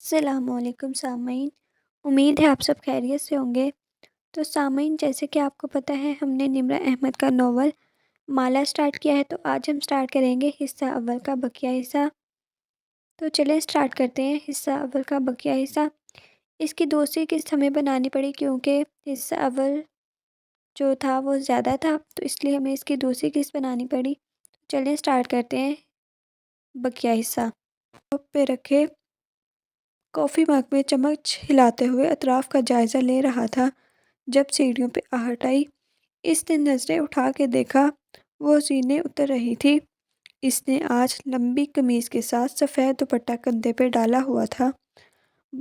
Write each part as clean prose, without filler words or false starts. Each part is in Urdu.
السلام علیکم سامعین، امید ہے آپ سب خیریت سے ہوں گے۔ تو سامعین، جیسے کہ آپ کو پتہ ہے ہم نے نمرہ احمد کا ناول مالا سٹارٹ کیا ہے، تو آج ہم سٹارٹ کریں گے حصہ اول کا بقیہ حصہ۔ تو چلیں سٹارٹ کرتے ہیں حصہ اول کا بقیہ حصہ۔ اس کی دوسری قسط ہمیں بنانی پڑی کیونکہ حصہ اول جو تھا وہ زیادہ تھا، تو اس لیے ہمیں اس کی دوسری قسط بنانی پڑی۔ چلیں سٹارٹ کرتے ہیں بقیہ حصہ۔ ٹاپ پہ رکھے کافی مگ میں چمچ ہلاتے ہوئے اطراف کا جائزہ لے رہا تھا جب سیڑھیوں پہ آہٹ آئی۔ اس نے نظریں اٹھا کے دیکھا، وہ زینیں اتر رہی تھی۔ اس نے آج لمبی قمیض کے ساتھ سفید دوپٹہ کندھے پہ ڈالا ہوا تھا،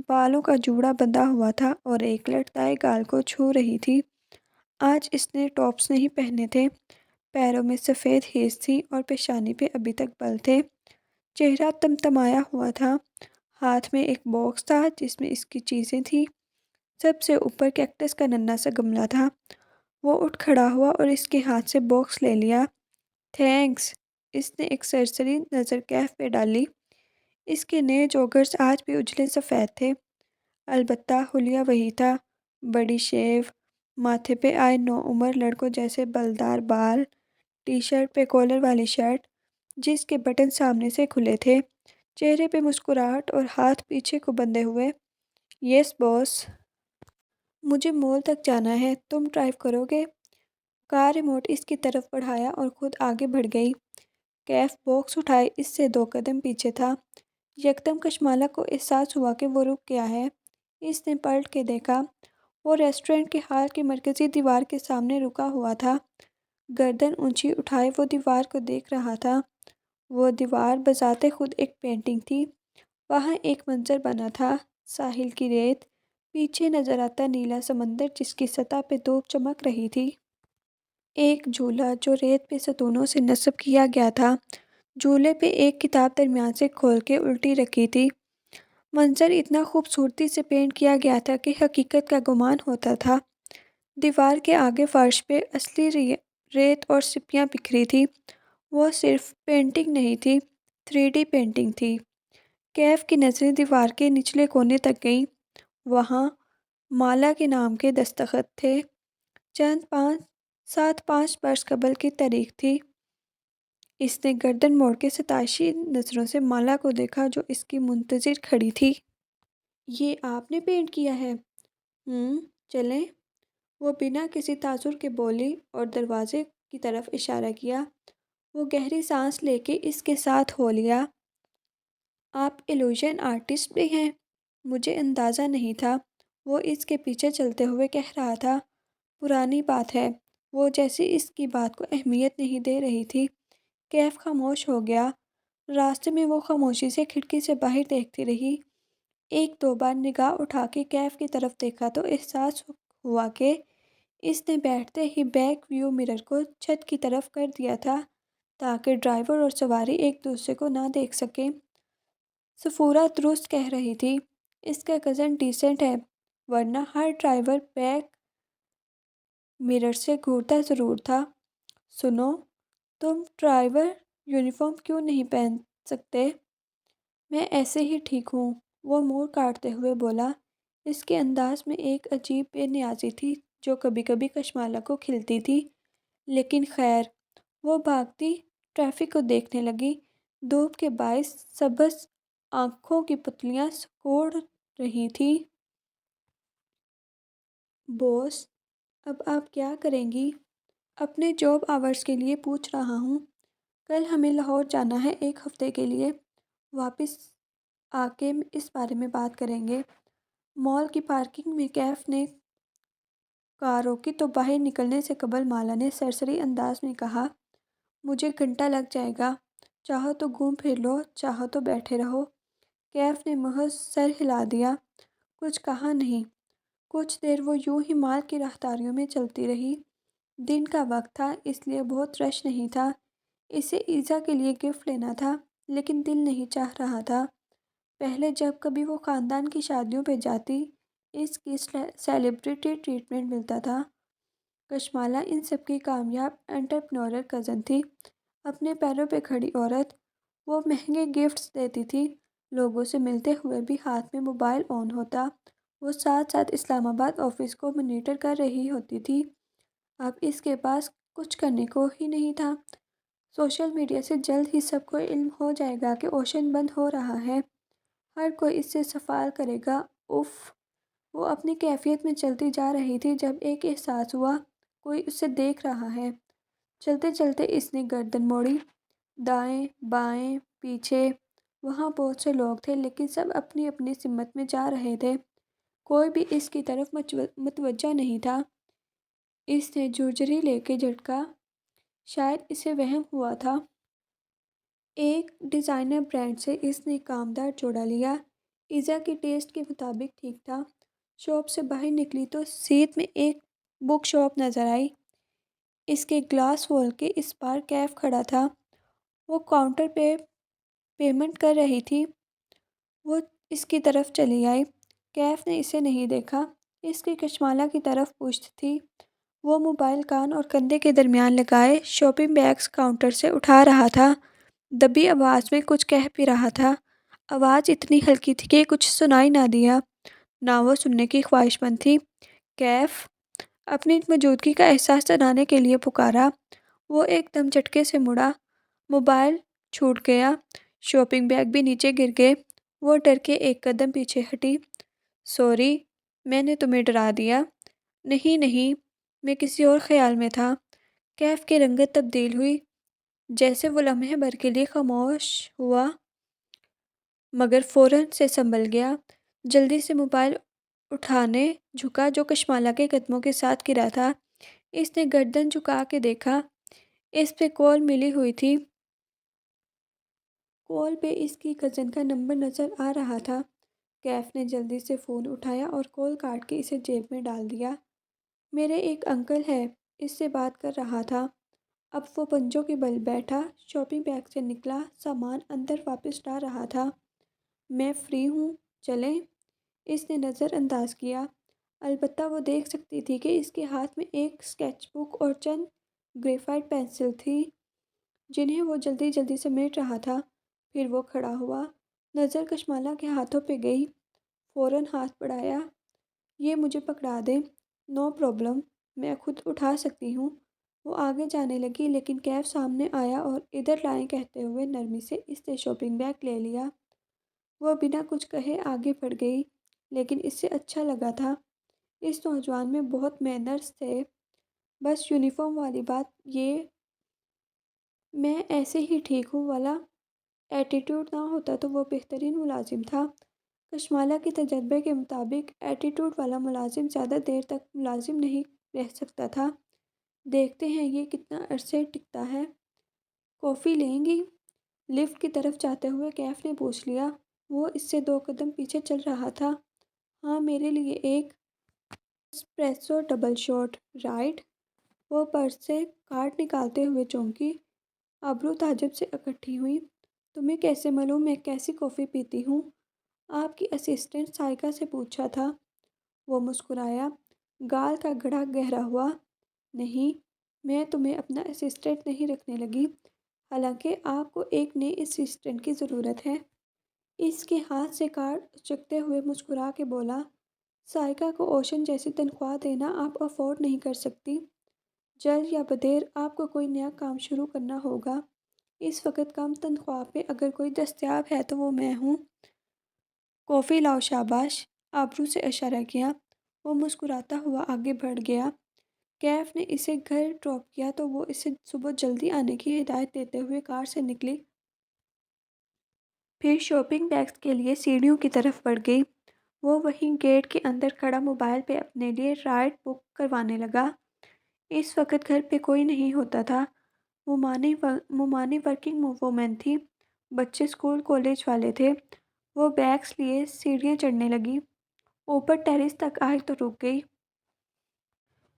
بالوں کا جوڑا بندھا ہوا تھا اور ایک لٹ دائیں گال کو چھو رہی تھی۔ آج اس نے ٹاپس نہیں پہنے تھے، پیروں میں سفید ہیس تھی اور پیشانی پہ ابھی تک بل تھے۔ چہرہ تمتمایا ہوا تھا، ہاتھ میں ایک باکس تھا جس میں اس کی چیزیں تھیں۔ سب سے اوپر کیکٹس کا ننھا سا گملہ تھا۔ وہ اٹھ کھڑا ہوا اور اس کے ہاتھ سے باکس لے لیا۔ تھینکس۔ اس نے ایک سرسری نظر کیف پہ ڈالی۔ اس کے نئے جوگرز آج بھی اجلے سفید تھے، البتہ حلیہ وہی تھا، بڑی شیو، ماتھے پہ آئے نوعمر لڑکوں جیسے بلدار بال، ٹی شرٹ پہ کالر والی شرٹ جس کے بٹن سامنے سے کھلے تھے، چہرے پہ مسکراہٹ اور ہاتھ پیچھے کو بندھے ہوئے۔ یس باس، مجھے مال تک جانا ہے، تم ڈرائیو کرو گے؟ کار ریموٹ اس کی طرف بڑھایا اور خود آگے بڑھ گئی۔ کیف باکس اٹھائے اس سے 2 قدم پیچھے تھا۔ یکدم کشمالہ کو احساس ہوا کہ وہ رک گیا ہے۔ اس نے پلٹ کے دیکھا، وہ ریسٹورنٹ کے ہال کی مرکزی دیوار کے سامنے رکا ہوا تھا، گردن اونچی اٹھائے وہ دیوار کو دیکھ رہا تھا۔ وہ دیوار بذات خود ایک پینٹنگ تھی۔ وہاں ایک منظر بنا تھا، ساحل کی ریت، پیچھے نظر آتا نیلا سمندر جس کی سطح پہ دھوپ چمک رہی تھی۔ ایک جھولا جو ریت پہ ستونوں سے نصب کیا گیا تھا، جھولے پہ ایک کتاب درمیان سے کھول کے الٹی رکھی تھی۔ منظر اتنا خوبصورتی سے پینٹ کیا گیا تھا کہ حقیقت کا گمان ہوتا تھا۔ دیوار کے آگے فرش پہ اصلی ریت اور سیپیاں بکھری تھی۔ وہ صرف پینٹنگ نہیں تھی، 3D پینٹنگ تھی۔ کیف کی نظریں دیوار کے نچلے کونے تک گئیں۔ وہاں مالا کے نام کے دستخط تھے، چند 7-5 برس قبل کی تاریخ تھی۔ اس نے گردن موڑ کے ستائشی نظروں سے مالا کو دیکھا جو اس کی منتظر کھڑی تھی۔ یہ آپ نے پینٹ کیا ہے؟ چلیں۔ وہ بنا کسی تاثر کے بولی اور دروازے کی طرف اشارہ کیا۔ وہ گہری سانس لے کے اس کے ساتھ ہو لیا۔ آپ ایلوژن آرٹسٹ بھی ہیں؟ مجھے اندازہ نہیں تھا، وہ اس کے پیچھے چلتے ہوئے کہہ رہا تھا۔ پرانی بات ہے، وہ جیسے اس کی بات کو اہمیت نہیں دے رہی تھی۔ کیف خاموش ہو گیا۔ راستے میں وہ خاموشی سے کھڑکی سے باہر دیکھتی رہی۔ 1-2 بار نگاہ اٹھا کے کیف کی طرف دیکھا تو احساس ہوا کہ اس نے بیٹھتے ہی بیک ویو مرر کو چھت کی طرف کر دیا تھا تاکہ ڈرائیور اور سواری ایک دوسرے کو نہ دیکھ سکیں۔ سفورہ درست کہہ رہی تھی، اس کا کزن ڈیسنٹ ہے، ورنہ ہر ڈرائیور بیک مرر سے گھورتا ضرور تھا۔ سنو، تم ڈرائیور یونیفارم کیوں نہیں پہن سکتے؟ میں ایسے ہی ٹھیک ہوں، وہ منہ کاٹتے ہوئے بولا۔ اس کے انداز میں ایک عجیب بے نیازی تھی جو کبھی کبھی کشمالہ کو کھلتی تھی، لیکن خیر۔ وہ بھاگتی ٹریفک کو دیکھنے لگی، دھوپ کے باعث سبز آنکھوں کی پتلیاں سکوڑ رہی تھیں۔ بوس، اب آپ کیا کریں گی؟ اپنے جاب آورز کے لیے پوچھ رہا ہوں۔ کل ہمیں لاہور جانا ہے 1 ہفتے کے لیے، واپس آ کے اس بارے میں بات کریں گے۔ مال کی پارکنگ میں کیف نے کار روکی تو باہر نکلنے سے قبل مالا نے سرسری انداز میں کہا، مجھے گھنٹہ لگ جائے گا، چاہو تو گھوم پھر لو، چاہو تو بیٹھے رہو۔ کیف نے محض سر ہلا دیا، کچھ کہا نہیں۔ کچھ دیر وہ یوں ہی مال کی راہداریوں میں چلتی رہی۔ دن کا وقت تھا اس لیے بہت رش نہیں تھا۔ اسے ایزا کے لیے گفٹ لینا تھا لیکن دل نہیں چاہ رہا تھا۔ پہلے جب کبھی وہ خاندان کی شادیوں پہ جاتی، اس کی سیلیبریٹی ٹریٹمنٹ ملتا تھا۔ کشمالہ ان سب کی کامیاب انٹرپرینور کزن تھی، اپنے پیروں پہ کھڑی عورت۔ وہ مہنگے گفٹس دیتی تھی، لوگوں سے ملتے ہوئے بھی ہاتھ میں موبائل آن ہوتا۔ وہ ساتھ ساتھ اسلام آباد آفس کو مانیٹر کر رہی ہوتی تھی۔ اب اس کے پاس کچھ کرنے کو ہی نہیں تھا۔ سوشل میڈیا سے جلد ہی سب کو علم ہو جائے گا کہ اوشن بند ہو رہا ہے۔ ہر کوئی اس سے سوال کرے گا۔ اف، وہ اپنی کیفیت میں چلتی جا رہی تھی جب ایک احساس ہوا کوئی اسے دیکھ رہا ہے۔ چلتے چلتے اس نے گردن موڑی، دائیں بائیں پیچھے۔ وہاں بہت سے لوگ تھے لیکن سب اپنی اپنی سمت میں جا رہے تھے، کوئی بھی اس کی طرف متوجہ نہیں تھا۔ اس نے جھرجھری لے کے جھٹکا، شاید اسے وہم ہوا تھا۔ ایک ڈیزائنر برانڈ سے اس نے کامدار جوڑا لیا، ایزا کی ٹیسٹ کے مطابق ٹھیک تھا۔ شاپ سے باہر نکلی تو سیدھ میں ایک بک شاپ نظر آئی۔ اس کے گلاس وال کے اس پار کیف کھڑا تھا۔ وہ کاؤنٹر پہ پیمنٹ کر رہی تھی۔ وہ اس کی طرف چلی آئی۔ کیف نے اسے نہیں دیکھا، اس کی کشمالہ کی طرف پشت تھی۔ وہ موبائل کان اور کندھے کے درمیان لگائے شاپنگ بیگز کاؤنٹر سے اٹھا رہا تھا۔ دبی آواز میں کچھ کہہ بھی رہا تھا۔ آواز اتنی ہلکی تھی کہ کچھ سنائی نہ دیا، نہ وہ سننے کی خواہش مند تھی۔ کیف، اپنی موجودگی کا احساس دلانے کے لیے پکارا۔ وہ ایک دم جھٹکے سے مڑا، موبائل چھوٹ گیا، شاپنگ بیگ بھی نیچے گر گئے۔ وہ ڈر کے ایک قدم پیچھے ہٹی۔ سوری، میں نے تمہیں ڈرا دیا۔ نہیں نہیں، میں کسی اور خیال میں تھا۔ کیف کی رنگت تبدیل ہوئی، جیسے وہ لمحے بھر کے لیے خاموش ہوا مگر فوراً سے سنبھل گیا۔ جلدی سے موبائل اٹھانے جھکا جو کشمالہ کے قدموں کے ساتھ گرا تھا۔ اس نے گردن جھکا کے دیکھا، اس پہ کال ملی ہوئی تھی۔ کال پہ اس کی کزن کا نمبر نظر آ رہا تھا۔ کیف نے جلدی سے فون اٹھایا اور کال کاٹ کے اسے جیب میں ڈال دیا۔ میرے ایک انکل ہے، اس سے بات کر رہا تھا۔ اب وہ پنجوں کے بل بیٹھا، شاپنگ بیگ سے نکلا سامان اندر واپس لا رہا تھا۔ میں فری ہوں، چلیں؟ اس نے نظر انداز کیا، البتہ وہ دیکھ سکتی تھی کہ اس کے ہاتھ میں ایک اسکیچ بک اور چند گریفائٹ پینسل تھی جنہیں وہ جلدی جلدی سمیٹ رہا تھا۔ پھر وہ کھڑا ہوا، نظر کشمالہ کے ہاتھوں پہ گئی، فوراً ہاتھ بڑھایا۔ یہ مجھے پکڑا دیں۔ نو پرابلم، میں خود اٹھا سکتی ہوں۔ وہ آگے جانے لگی لیکن کیف سامنے آیا اور ادھر لائیں کہتے ہوئے نرمی سے اس نے شاپنگ بیگ لے لیا۔ وہ بنا کچھ کہے آگے بڑھ گئی لیکن اس سے اچھا لگا تھا۔ اس نوجوان میں بہت مینرز تھے، بس یونیفارم والی بات یہ میں ایسے ہی ٹھیک ہوں والا ایٹیٹیوڈ نہ ہوتا تو وہ بہترین ملازم تھا۔ کشمالہ کے تجربے کے مطابق ایٹیٹیوڈ والا ملازم زیادہ دیر تک ملازم نہیں رہ سکتا تھا۔ دیکھتے ہیں یہ کتنا عرصے ٹکتا ہے۔ کافی لیں گی؟ لفٹ کی طرف جاتے ہوئے کیف نے پوچھ لیا۔ وہ اس سے 2 قدم پیچھے چل رہا تھا۔ ہاں، میرے لیے ایک اسپریسو ڈبل شاٹ، رائٹ؟ وہ پرس سے کارڈ نکالتے ہوئے چونکی، ابرو تعجب سے اکٹھی ہوئی۔ تمہیں کیسے معلوم میں کیسی کافی پیتی ہوں؟ آپ کی اسسٹنٹ سائیکا سے پوچھا تھا۔ وہ مسکرایا، گال کا گڑھا گہرا ہوا۔ نہیں، میں تمہیں اپنا اسسٹنٹ نہیں رکھنے لگی، حالانکہ آپ کو ایک نئے اسسٹنٹ کی ضرورت ہے۔ اس کے ہاتھ سے کارڈ اچکتے ہوئے مسکرا کے بولا، سائیکا کو اوشن جیسی تنخواہ دینا آپ افورڈ نہیں کر سکتی۔ جلد یا بدیر آپ کو کوئی نیا کام شروع کرنا ہوگا۔ اس وقت کم تنخواہ پہ اگر کوئی دستیاب ہے تو وہ میں ہوں۔ کافی لاؤ، شاباش، ابرو سے اشارہ کیا۔ وہ مسکراتا ہوا آگے بڑھ گیا۔ کیف نے اسے گھر ڈراپ کیا تو وہ اسے صبح جلدی آنے کی ہدایت دیتے ہوئے کار سے نکلی۔ پھر شاپنگ بیگز کے لیے سیڑھیوں کی طرف بڑھ گئی۔ وہ وہیں گیٹ کے اندر کھڑا موبائل پہ اپنے لیے رائڈ بک کروانے لگا۔ اس وقت گھر پہ کوئی نہیں ہوتا تھا۔ مومانی ورکنگ وومن تھی، بچے اسکول کالج والے تھے۔ وہ بیگز لیے سیڑھیاں چڑھنے لگی، اوپر ٹیریس تک آئی تو رک گئی۔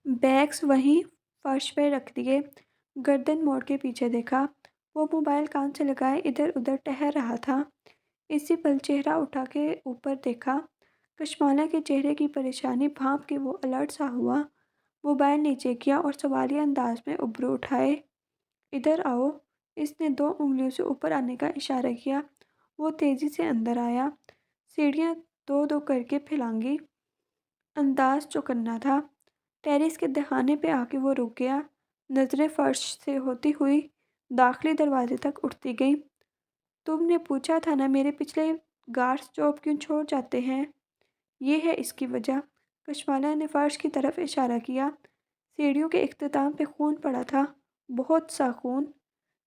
بیگز وہیں فرش پہ رکھ دیے، گردن موڑ کے پیچھے دیکھا۔ وہ موبائل کان سے لگائے ادھر ادھر ٹہل رہا تھا۔ اسی پل چہرہ اٹھا کے اوپر دیکھا، کشمالہ کے چہرے کی پریشانی بھانپ کے وہ الرٹ سا ہوا۔ موبائل نیچے کیا اور سوالیہ انداز میں ابرو اٹھائے۔ ادھر آؤ، اس نے 2 انگلیوں سے اوپر آنے کا اشارہ کیا۔ وہ تیزی سے اندر آیا، سیڑھیاں دو دو کر کے پھیلانگی انداز جو کرنا تھا۔ ٹیرس کے دہانے پہ آ کے وہ رک گیا، نظریں فرش سے ہوتی ہوئی داخلی دروازے تک اٹھتی گئیں۔ تم نے پوچھا تھا نا میرے پچھلے گارڈز جاب کیوں چھوڑ جاتے ہیں؟ یہ ہے اس کی وجہ۔ کشمالہ نے فرش کی طرف اشارہ کیا۔ سیڑھیوں کے اختتام پہ خون پڑا تھا، بہت سا خون،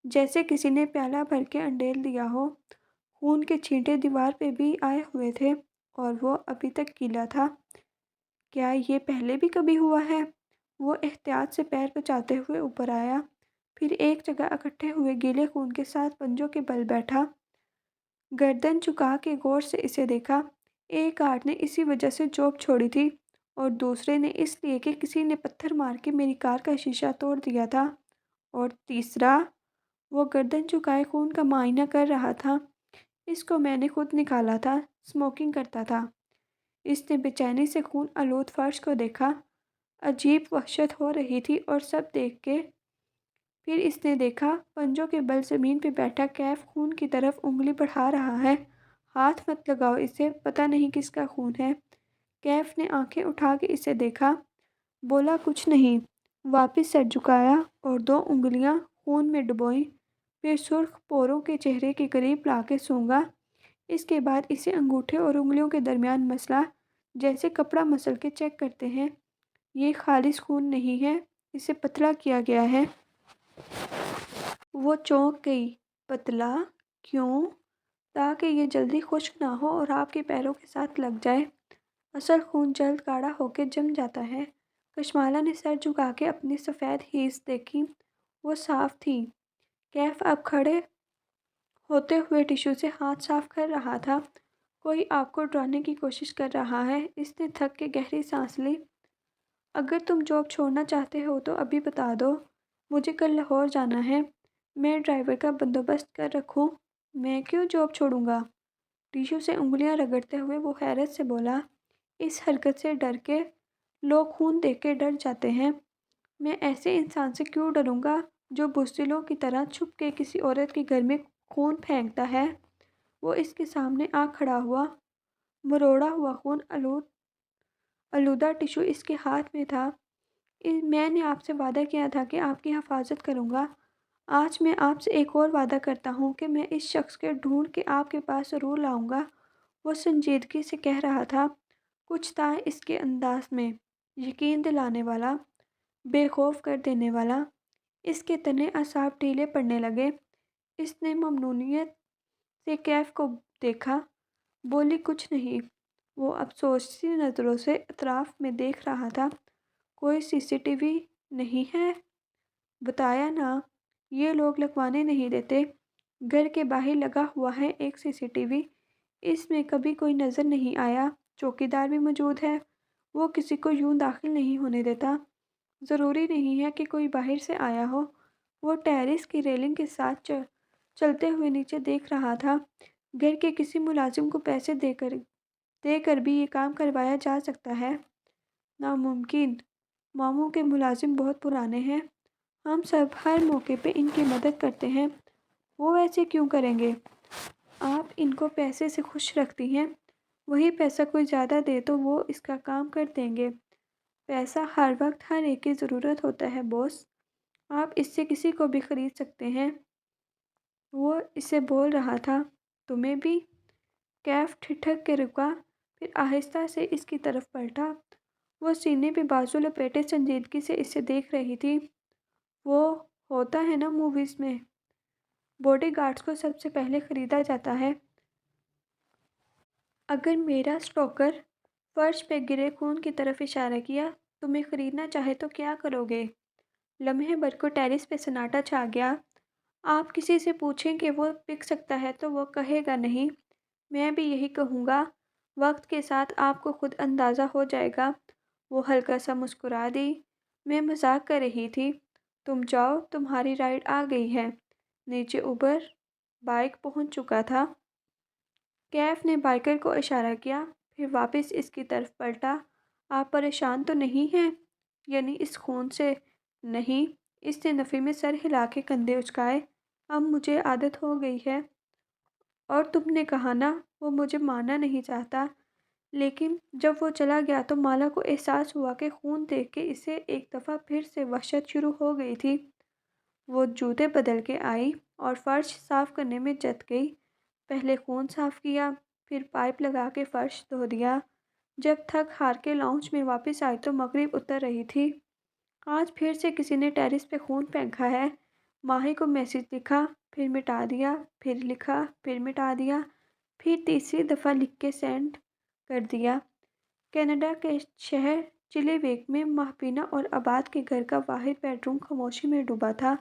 جیسے کسی نے پیالہ بھر کے انڈیل دیا ہو۔ خون کے چھینٹے دیوار پہ بھی آئے ہوئے تھے اور وہ ابھی تک گیلا تھا۔ کیا یہ پہلے بھی کبھی ہوا ہے؟ وہ احتیاط سے پیر بچاتے ہوئے اوپر آیا، پھر ایک جگہ اکٹھے ہوئے گیلے خون کے ساتھ پنجوں کے بل بیٹھا، گردن جھکا کے غور سے اسے دیکھا۔ ایک گارڈ نے اسی وجہ سے جاب چھوڑی تھی اور دوسرے نے اس لیے کہ کسی نے پتھر مار کے میری کار کا شیشہ توڑ دیا تھا، اور تیسرا، وہ گردن جھکائے خون کا معائنہ کر رہا تھا۔ اس کو میں نے خود نکالا تھا، اسموکنگ کرتا تھا۔ اس نے بے چینی سے خون آلود فرش کو دیکھا، عجیب وحشت ہو رہی تھی اور سب دیکھ کے پھر اس نے دیکھا پنجوں کے بل زمین پہ بیٹھا کیف خون کی طرف انگلی بڑھا رہا ہے۔ ہاتھ مت لگاؤ اسے، پتہ نہیں کس کا خون ہے۔ کیف نے آنکھیں اٹھا کے اسے دیکھا، بولا کچھ نہیں، واپس سر جھکایا اور دو انگلیاں خون میں ڈبوئیں، پھر سرخ پوروں کے چہرے کے قریب لا کے سونگھا۔ اس کے بعد اسے انگوٹھے اور انگلیوں کے درمیان مسلا، جیسے کپڑا مسل کے چیک کرتے ہیں۔ یہ خالص خون نہیں ہے، اسے پتلا کیا گیا ہے۔ وہ چونک گئی۔ پتلا؟ کیوں؟ تاکہ یہ جلدی خشک نہ ہو اور آپ کے پیروں کے ساتھ لگ جائے۔ اصل خون جلد گاڑھا ہو کے جم جاتا ہے۔ کشمالہ نے سر جھکا کے اپنی سفید ہیرز دیکھی، وہ صاف تھیں۔ کیف اب کھڑے ہوتے ہوئے ٹشو سے ہاتھ صاف کر رہا تھا۔ کوئی آپ کو ڈرانے کی کوشش کر رہا ہے۔ اس نے تھک کے گہری سانس لی۔ اگر تم جاب چھوڑنا چاہتے ہو تو ابھی بتا دو، مجھے کل لاہور جانا ہے۔ میں ڈرائیور کا بندوبست کر رکھوں۔ میں کیوں جاب چھوڑوں گا؟ ٹیشو سے انگلیاں رگڑتے ہوئے وہ حیرت سے بولا، اس حرکت سے ڈر کے لوگ خون دیکھ کے ڈر جاتے ہیں۔ میں ایسے انسان سے کیوں ڈروں گا جو بزدلوں کی طرح چھپ کے کسی عورت کے گھر میں خون پھینکتا ہے؟ وہ اس کے سامنے آ کھڑا ہوا، مروڑا ہوا خون آلودہ ٹشو اس کے ہاتھ میں تھا۔ میں نے آپ سے وعدہ کیا تھا کہ آپ کی حفاظت کروں گا۔ آج میں آپ سے ایک اور وعدہ کرتا ہوں کہ میں اس شخص کے ڈھونڈ کے آپ کے پاس ضرور لاؤں گا۔ وہ سنجیدگی سے کہہ رہا تھا، کچھ تھا اس کے انداز میں، یقین دلانے والا، بے خوف کر دینے والا۔ اس کے تنے اعصاب ڈھیلے پڑنے لگے۔ اس نے ممنونیت سے کیف کو دیکھا، بولی کچھ نہیں۔ وہ افسوسی نظروں سے اطراف میں دیکھ رہا تھا۔ کوئی سی سی ٹی وی نہیں ہے؟ بتایا نا، یہ لوگ لگوانے نہیں دیتے۔ گھر کے باہر لگا ہوا ہے ایک سی سی ٹی وی، اس میں کبھی کوئی نظر نہیں آیا۔ چوکیدار بھی موجود ہے، وہ کسی کو یوں داخل نہیں ہونے دیتا۔ ضروری نہیں ہے کہ کوئی باہر سے آیا ہو۔ وہ ٹیرس کی ریلنگ کے ساتھ چلتے ہوئے نیچے دیکھ رہا تھا۔ گھر کے کسی ملازم کو پیسے دے کر بھی یہ کام کروایا جا سکتا ہے۔ ناممکن۔ ماموں کے ملازم بہت پرانے ہیں، ہم سب ہر موقع پہ ان کی مدد کرتے ہیں۔ وہ ایسے کیوں کریں گے؟ آپ ان کو پیسے سے خوش رکھتی ہیں، وہی پیسہ کوئی زیادہ دے تو وہ اس کا کام کر دیں گے۔ پیسہ ہر وقت ہر ایک کی ضرورت ہوتا ہے باس، آپ اس سے کسی کو بھی خرید سکتے ہیں۔ وہ اسے بول رہا تھا، تمہیں بھی؟ کیف ٹھٹک کے رکا، پھر آہستہ سے اس کی طرف پلٹا۔ وہ سینے پہ بازو لپیٹے سنجیدگی سے اسے دیکھ رہی تھی۔ وہ ہوتا ہے نا موویز میں، باڈی گارڈز کو سب سے پہلے خریدا جاتا ہے۔ اگر میرا اسٹاکر فرش پہ گرے خون کی طرف اشارہ کیا، تمہیں خریدنا چاہے تو کیا کرو گے؟ لمحے بھر کو ٹیرس پہ سناٹا چھا گیا۔ آپ کسی سے پوچھیں کہ وہ بک سکتا ہے تو وہ کہے گا نہیں، میں بھی یہی کہوں گا۔ وقت کے ساتھ آپ کو خود اندازہ ہو جائے گا۔ وہ ہلکا سا مسکرا دی، میں مذاق کر رہی تھی۔ تم جاؤ، تمہاری رائڈ آ گئی ہے۔ نیچے ابر بائک پہنچ چکا تھا۔ کیف نے بائیکر کو اشارہ کیا، پھر واپس اس کی طرف پلٹا۔ آپ پریشان تو نہیں ہیں؟ یعنی اس خون سے؟ نہیں، اس نے نفی میں سر ہلا کے کندھے اچکائے، اب مجھے عادت ہو گئی ہے۔ اور تم نے کہا نا وہ مجھے ماننا نہیں چاہتا، لیکن جب وہ چلا گیا تو مالا کو احساس ہوا کہ خون دیکھ کے اسے ایک دفعہ پھر سے وحشت شروع ہو گئی تھی۔ وہ جوتے بدل کے آئی اور فرش صاف کرنے میں جت گئی۔ پہلے خون صاف کیا، پھر پائپ لگا کے فرش دھو دیا۔ جب تھک ہار کے لاؤنج میں واپس آئی تو مغرب اتر رہی تھی۔ آج پھر سے کسی نے ٹیرس پہ خون پھینکا ہے۔ ماہی کو میسج لکھا، پھر مٹا دیا، پھر لکھا، پھر مٹا دیا، پھر تیسری دفعہ لکھ کے سینڈ کر دیا۔ کینیڈا کے شہر چلیویک میں ماہپینا اور عباد کے گھر کا واحد بیڈ روم خاموشی میں ڈوبا تھا۔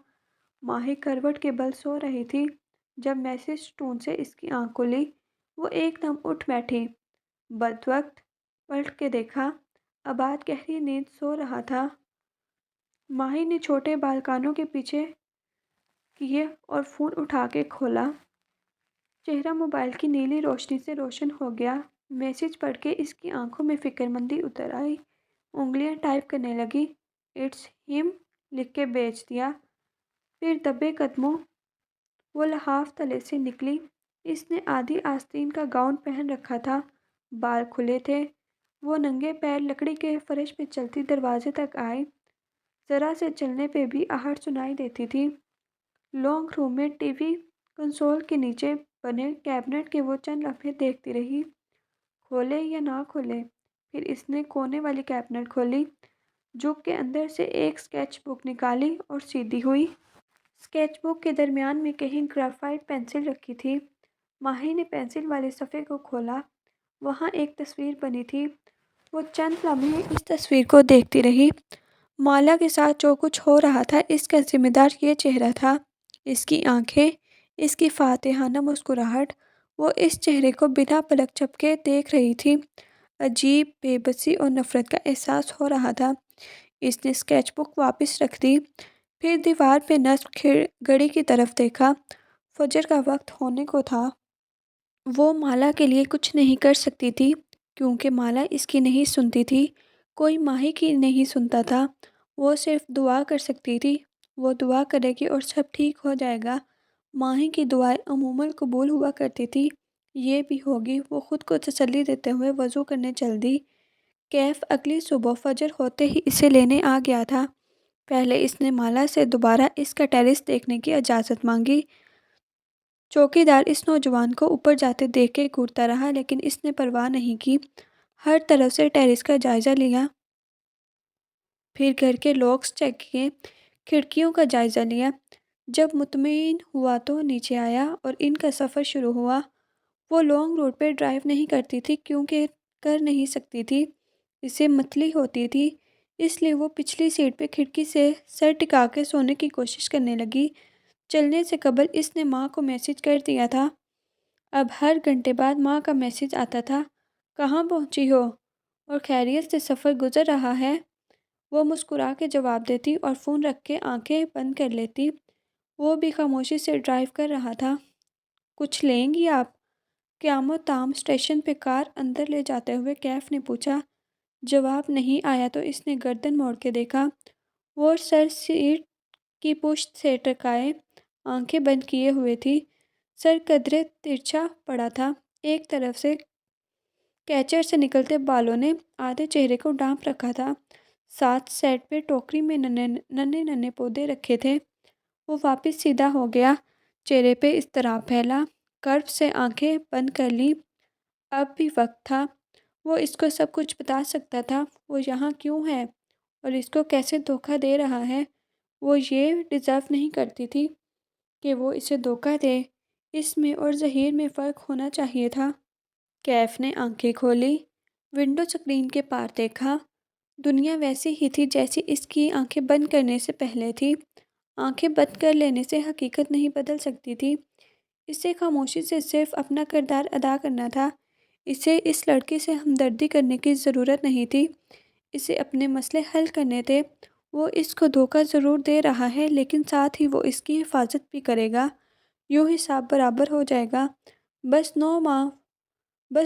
ماہی کروٹ کے بل سو رہی تھی۔ جب میسج ٹون سے اس کی آنکھ کھلی، وہ ایک دم اٹھ بیٹھی۔ بدوقت پلٹ کے دیکھا، عباد گہری نیند سو رہا تھا۔ ماہی نے چھوٹے بال کانوں کے پیچھے کیے اور فون اٹھا کے کھولا۔ چہرہ موبائل کی نیلی روشنی سے روشن ہو گیا۔ میسج پڑھ کے اس کی آنکھوں میں فکر مندی اتر آئی۔ انگلیاں ٹائپ کرنے لگی۔ اٹس ہم لکھ کے بھیج دیا۔ پھر دبے قدموں وہ لحاف تلے سے نکلی۔ اس نے آدھی آستین کا گاؤن پہن رکھا تھا، بال کھلے تھے۔ وہ ننگے پیر لکڑی کے فرش پہ چلتی دروازے تک آئی۔ ذرا سے چلنے پہ بھی آہٹ سنائی دیتی تھی۔ لونگ روم میں ٹی وی کنسول کے نیچے بنے کیبنٹ کے وہ چند لمحے دیکھتی رہی، کھولے یا نہ کھولے۔ پھر اس نے کونے والی کیبنٹ کھولی، جھک کے اندر سے ایک اسکیچ بک نکالی اور سیدھی ہوئی۔ اسکیچ بک کے درمیان میں کہیں گرافائٹ پینسل رکھی تھی۔ ماہی نے پینسل والے صفحے کو کھولا، وہاں ایک تصویر بنی تھی۔ وہ چند لمحے اس تصویر کو دیکھتی رہی۔ مالا کے ساتھ جو کچھ ہو رہا تھا اس کا ذمہ دار یہ چہرہ تھا۔ اس کی آنکھیں، اس کی فاتحانہ مسکراہٹ، وہ اس چہرے کو بنا پلک جھپکے دیکھ رہی تھی۔ عجیب بے بسی اور نفرت کا احساس ہو رہا تھا۔ اس نے اسکیچ بک واپس رکھ دی، پھر دیوار پہ نصب گھڑی کی طرف دیکھا۔ فجر کا وقت ہونے کو تھا۔ وہ مالا کے لیے کچھ نہیں کر سکتی تھی، کیونکہ مالا اس کی نہیں سنتی تھی، کوئی ماہی کی نہیں سنتا تھا۔ وہ صرف دعا کر سکتی تھی۔ وہ دعا کرے گی اور سب ٹھیک ہو جائے گا۔ ماہی کی دعائیں عموماً قبول ہوا کرتی تھی، یہ بھی ہوگی۔ وہ خود کو تسلی دیتے ہوئے وضو کرنے چل دی۔ کیف اگلی صبح فجر ہوتے ہی اسے لینے آ گیا تھا۔ پہلے اس نے مالا سے دوبارہ اس کا ٹیرس دیکھنے کی اجازت مانگی۔ چوکیدار اس نوجوان کو اوپر جاتے دیکھ کے گھورتا رہا، لیکن اس نے پرواہ نہیں کی۔ ہر طرف سے ٹیرس کا جائزہ لیا، پھر گھر کے لاکس چیک کیے، کھڑکیوں کا جائزہ لیا۔ جب مطمئن ہوا تو نیچے آیا اور ان کا سفر شروع ہوا۔ وہ لانگ روڈ پہ ڈرائیو نہیں کرتی تھی کیونکہ کر نہیں سکتی تھی، اسے متلی ہوتی تھی، اس لیے وہ پچھلی سیٹ پہ کھڑکی سے سر ٹکا کے سونے کی کوشش کرنے لگی۔ چلنے سے قبل اس نے ماں کو میسج کر دیا تھا۔ اب ہر گھنٹے بعد ماں کا میسج آتا تھا، کہاں پہنچی ہو اور خیریت سے سفر گزر رہا ہے؟ وہ مسکرا کے جواب دیتی اور فون رکھ کے آنکھیں بند کر لیتی۔ وہ بھی خاموشی سے ڈرائیو کر رہا تھا۔ کچھ لیں گی آپ؟ قیام الطعام اسٹیشن پہ کار اندر لے جاتے ہوئے کیف نے پوچھا۔ جواب نہیں آیا تو اس نے گردن موڑ کے دیکھا۔ وہ سر سیٹ کی پشت سے ٹکائے آنکھیں بند کیے ہوئے تھی، سر قدرے ترچھا پڑا تھا۔ ایک طرف سے کیچر سے نکلتے بالوں نے آدھے چہرے کو ڈھانپ رکھا تھا، ساتھ سیٹ پہ ٹوکری میں ننے پودے رکھے تھے۔ وہ واپس سیدھا ہو گیا، چہرے پہ اضطراب پھیلا، کرب سے آنکھیں بند کر لی۔ اب بھی وقت تھا، وہ اس کو سب کچھ بتا سکتا تھا، وہ یہاں کیوں ہے اور اس کو کیسے دھوکہ دے رہا ہے۔ وہ یہ ڈیزرو نہیں کرتی تھی کہ وہ اسے دھوکہ دے، اس میں اور ظہیر میں فرق ہونا چاہیے تھا۔ کیف نے آنکھیں کھولی، ونڈو اسکرین کے پار دیکھا۔ دنیا ویسی ہی تھی جیسی اس کی آنکھیں بند کرنے سے پہلے تھی۔ آنکھیں بند کر لینے سے حقیقت نہیں بدل سکتی تھی۔ اسے خاموشی سے صرف اپنا کردار ادا کرنا تھا۔ اسے اس لڑکی سے ہمدردی کرنے کی ضرورت نہیں تھی، اسے اپنے مسئلے حل کرنے تھے۔ وہ اس کو دھوکہ ضرور دے رہا ہے، لیکن ساتھ ہی وہ اس کی حفاظت بھی کرے گا، یوں حساب برابر ہو جائے گا۔ بس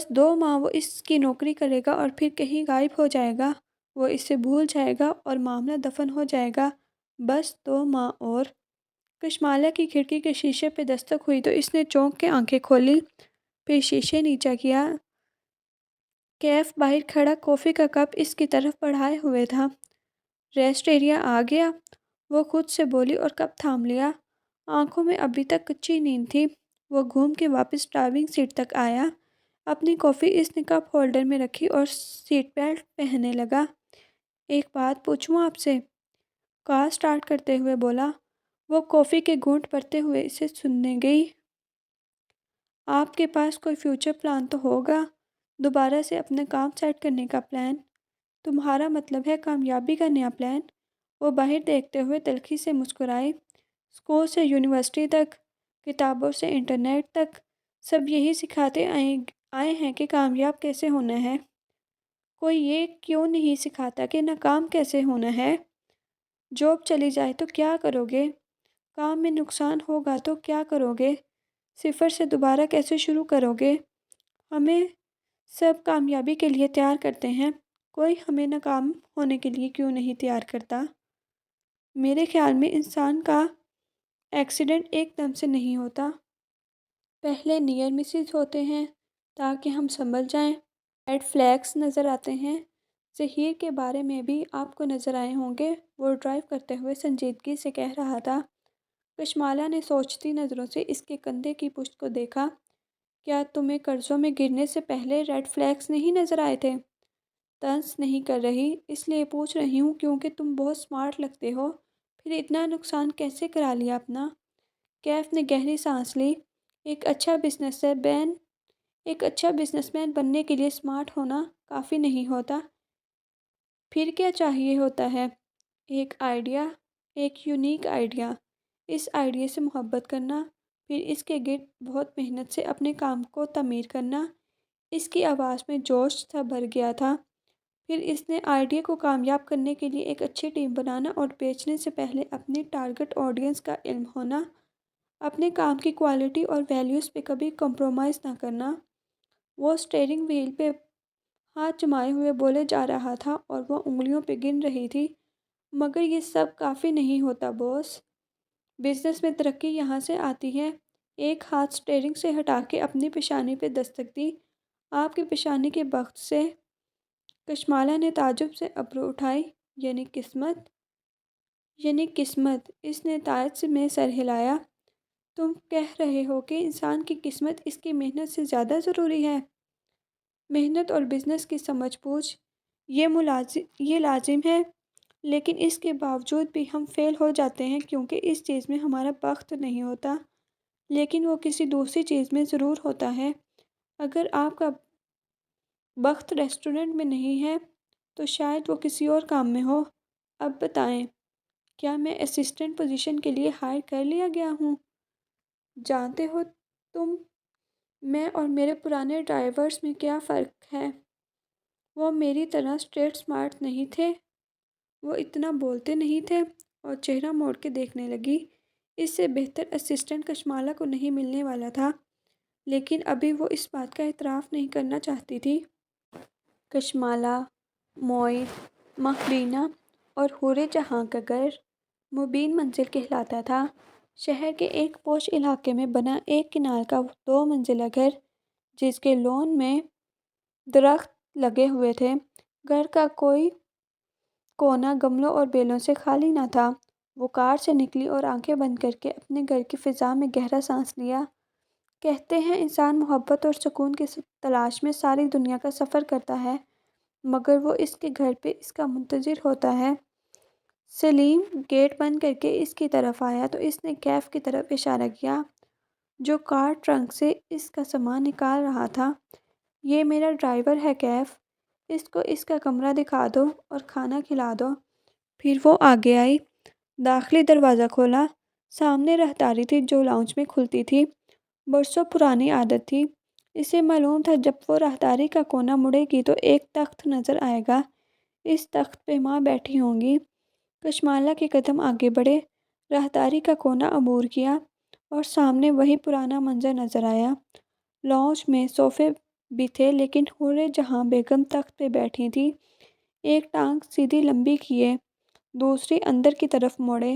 2 ماہ وہ اس کی نوکری کرے گا اور پھر کہیں غائب ہو جائے گا، وہ اسے بھول جائے گا اور معاملہ دفن ہو جائے گا۔ بس 2 ماہ اور کشمالہ کی کھڑکی کے شیشے پہ دستک ہوئی تو اس نے چونک کے آنکھیں کھولی، پھر شیشے نیچا کیا۔ کیف باہر کھڑا کافی کا کپ اس کی طرف بڑھائے ہوئے تھا۔ ریسٹ ایریا آ گیا، وہ خود سے بولی اور کپ تھام لیا۔ آنکھوں میں ابھی تک کچی نیند تھی۔ وہ گھوم کے واپس ڈرائیونگ سیٹ تک آیا۔ اپنی کافی اس نے کپ ہولڈر میں رکھی اور سیٹ بیلٹ پہننے لگا۔ ایک بات پوچھوں آپ سے؟ کار سٹارٹ کرتے ہوئے بولا۔ وہ کافی کے گھونٹ بھرتے ہوئے اسے سننے گئی۔ آپ کے پاس کوئی فیوچر پلان تو ہوگا، دوبارہ سے اپنا کام سیٹ کرنے کا پلان؟ تمہارا مطلب ہے کامیابی کا نیا پلان؟ وہ باہر دیکھتے ہوئے تلخی سے مسکرائی۔ اسکول سے یونیورسٹی تک، کتابوں سے انٹرنیٹ تک، سب یہی سکھاتے آئے ہیں کہ کامیاب کیسے ہونا ہے۔ کوئی یہ کیوں نہیں سکھاتا کہ ناکام کیسے ہونا ہے؟ جاب چلی جائے تو کیا کرو گے؟ کام میں نقصان ہوگا تو کیا کرو گے؟ صفر سے دوبارہ کیسے شروع کرو گے؟ ہمیں سب کامیابی کے لیے تیار کرتے ہیں، کوئی ہمیں ناکام ہونے کے لیے کیوں نہیں تیار کرتا؟ میرے خیال میں انسان کا ایکسیڈنٹ ایک دم سے نہیں ہوتا، پہلے نیئر مسز ہوتے ہیں تاکہ ہم سنبھل جائیں، ریڈ فلیگز نظر آتے ہیں۔ ظہیر کے بارے میں بھی آپ کو نظر آئے ہوں گے، وہ ڈرائیو کرتے ہوئے سنجیدگی سے کہہ رہا تھا۔ کشمالہ نے سوچتی نظروں سے اس کے کندھے کی پشت کو دیکھا۔ کیا تمہیں قرضوں میں گرنے سے پہلے ریڈ فلیگز نہیں نظر آئے تھے؟ طنز نہیں کر رہی، اس لیے پوچھ رہی ہوں کیونکہ تم بہت سمارٹ لگتے ہو، پھر اتنا نقصان کیسے کرا لیا اپنا؟ کیف نے گہری سانس لی۔ ایک اچھا بزنس مین بننے کے لیے سمارٹ ہونا کافی نہیں ہوتا۔ پھر کیا چاہیے ہوتا ہے؟ ایک آئیڈیا، ایک یونیک آئیڈیا، اس آئیڈیا سے محبت کرنا، پھر اس کے گرد بہت محنت سے اپنے کام کو تعمیر کرنا۔ اس کی آواز میں جوش سا بھر گیا تھا۔ پھر اس نے آئیڈیا کو کامیاب کرنے کے لیے ایک اچھی ٹیم بنانا اور بیچنے سے پہلے اپنی ٹارگٹ آڈینس کا علم ہونا، اپنے کام کی کوالٹی اور ویلیوز پہ کبھی کمپرومائز نہ کرنا۔ وہ اسٹیئرنگ وہیل پہ ہاتھ جمائے ہوئے بولے جا رہا تھا اور وہ انگلیوں پہ گن رہی تھی۔ مگر یہ سب کافی نہیں ہوتا باس، بزنس میں ترقی یہاں سے آتی ہے۔ ایک ہاتھ اسٹیئرنگ سے ہٹا کے اپنی پیشانی پہ دستک دی۔ آپ کی پیشانی کے بخت سے؟ کشمالہ نے تعجب سے ابرو اٹھائی۔ یعنی قسمت؟ یعنی قسمت، اس نے تائید میں سر ہلایا۔ تم کہہ رہے ہو کہ انسان کی قسمت اس کی محنت سے زیادہ ضروری ہے؟ محنت اور بزنس کی سمجھ بوجھ یہ لازم ہے، لیکن اس کے باوجود بھی ہم فیل ہو جاتے ہیں کیونکہ اس چیز میں ہمارا بخت نہیں ہوتا، لیکن وہ کسی دوسری چیز میں ضرور ہوتا ہے۔ اگر آپ کا بخت ریسٹورنٹ میں نہیں ہے تو شاید وہ کسی اور کام میں ہو۔ اب بتائیں، کیا میں اسسٹنٹ پوزیشن کے لیے ہائر کر لیا گیا ہوں؟ جانتے ہو تم میں اور میرے پرانے ڈرائیورز میں کیا فرق ہے؟ وہ میری طرح اسٹریٹ سمارٹ نہیں تھے، وہ اتنا بولتے نہیں تھے، اور چہرہ موڑ کے دیکھنے لگی۔ اس سے بہتر اسسٹنٹ کشمالہ کو نہیں ملنے والا تھا، لیکن ابھی وہ اس بات کا اعتراف نہیں کرنا چاہتی تھی۔ کشمالہ، معید، مہوینہ اور حور جہاں کا گھر مبین منزل کہلاتا تھا۔ شہر کے ایک پوش علاقے میں بنا ایک کنال کا 2 منزلہ گھر، جس کے لون میں درخت لگے ہوئے تھے۔ گھر کا کوئی کونا گملوں اور بیلوں سے خالی نہ تھا۔ وہ کار سے نکلی اور آنکھیں بند کر کے اپنے گھر کی فضا میں گہرا سانس لیا۔ کہتے ہیں انسان محبت اور سکون کی تلاش میں ساری دنیا کا سفر کرتا ہے، مگر وہ اس کے گھر پہ اس کا منتظر ہوتا ہے۔ سلیم گیٹ بند کر کے اس کی طرف آیا تو اس نے کیف کی طرف اشارہ کیا، جو کار ٹرنک سے اس کا سامان نکال رہا تھا۔ یہ میرا ڈرائیور ہے کیف، اس کو اس کا کمرہ دکھا دو اور کھانا کھلا دو۔ پھر وہ آگے آئی، داخلی دروازہ کھولا۔ سامنے راہداری تھی جو لاؤنج میں کھلتی تھی، برسوں پرانی عادت تھی۔ اسے معلوم تھا جب وہ راہداری کا کونا مڑے گی تو ایک تخت نظر آئے گا، اس تخت پہ ماں بیٹھی ہوں گی۔ کشمالہ کے قدم آگے بڑھے، راہداری کا کونا عبور کیا اور سامنے وہی پرانا منظر نظر آیا۔ لاؤنج میں صوفے بھی تھے لیکن حور جہاں بیگم تخت پہ بیٹھی تھی، ایک ٹانگ سیدھی لمبی کیے، دوسری اندر کی طرف موڑے۔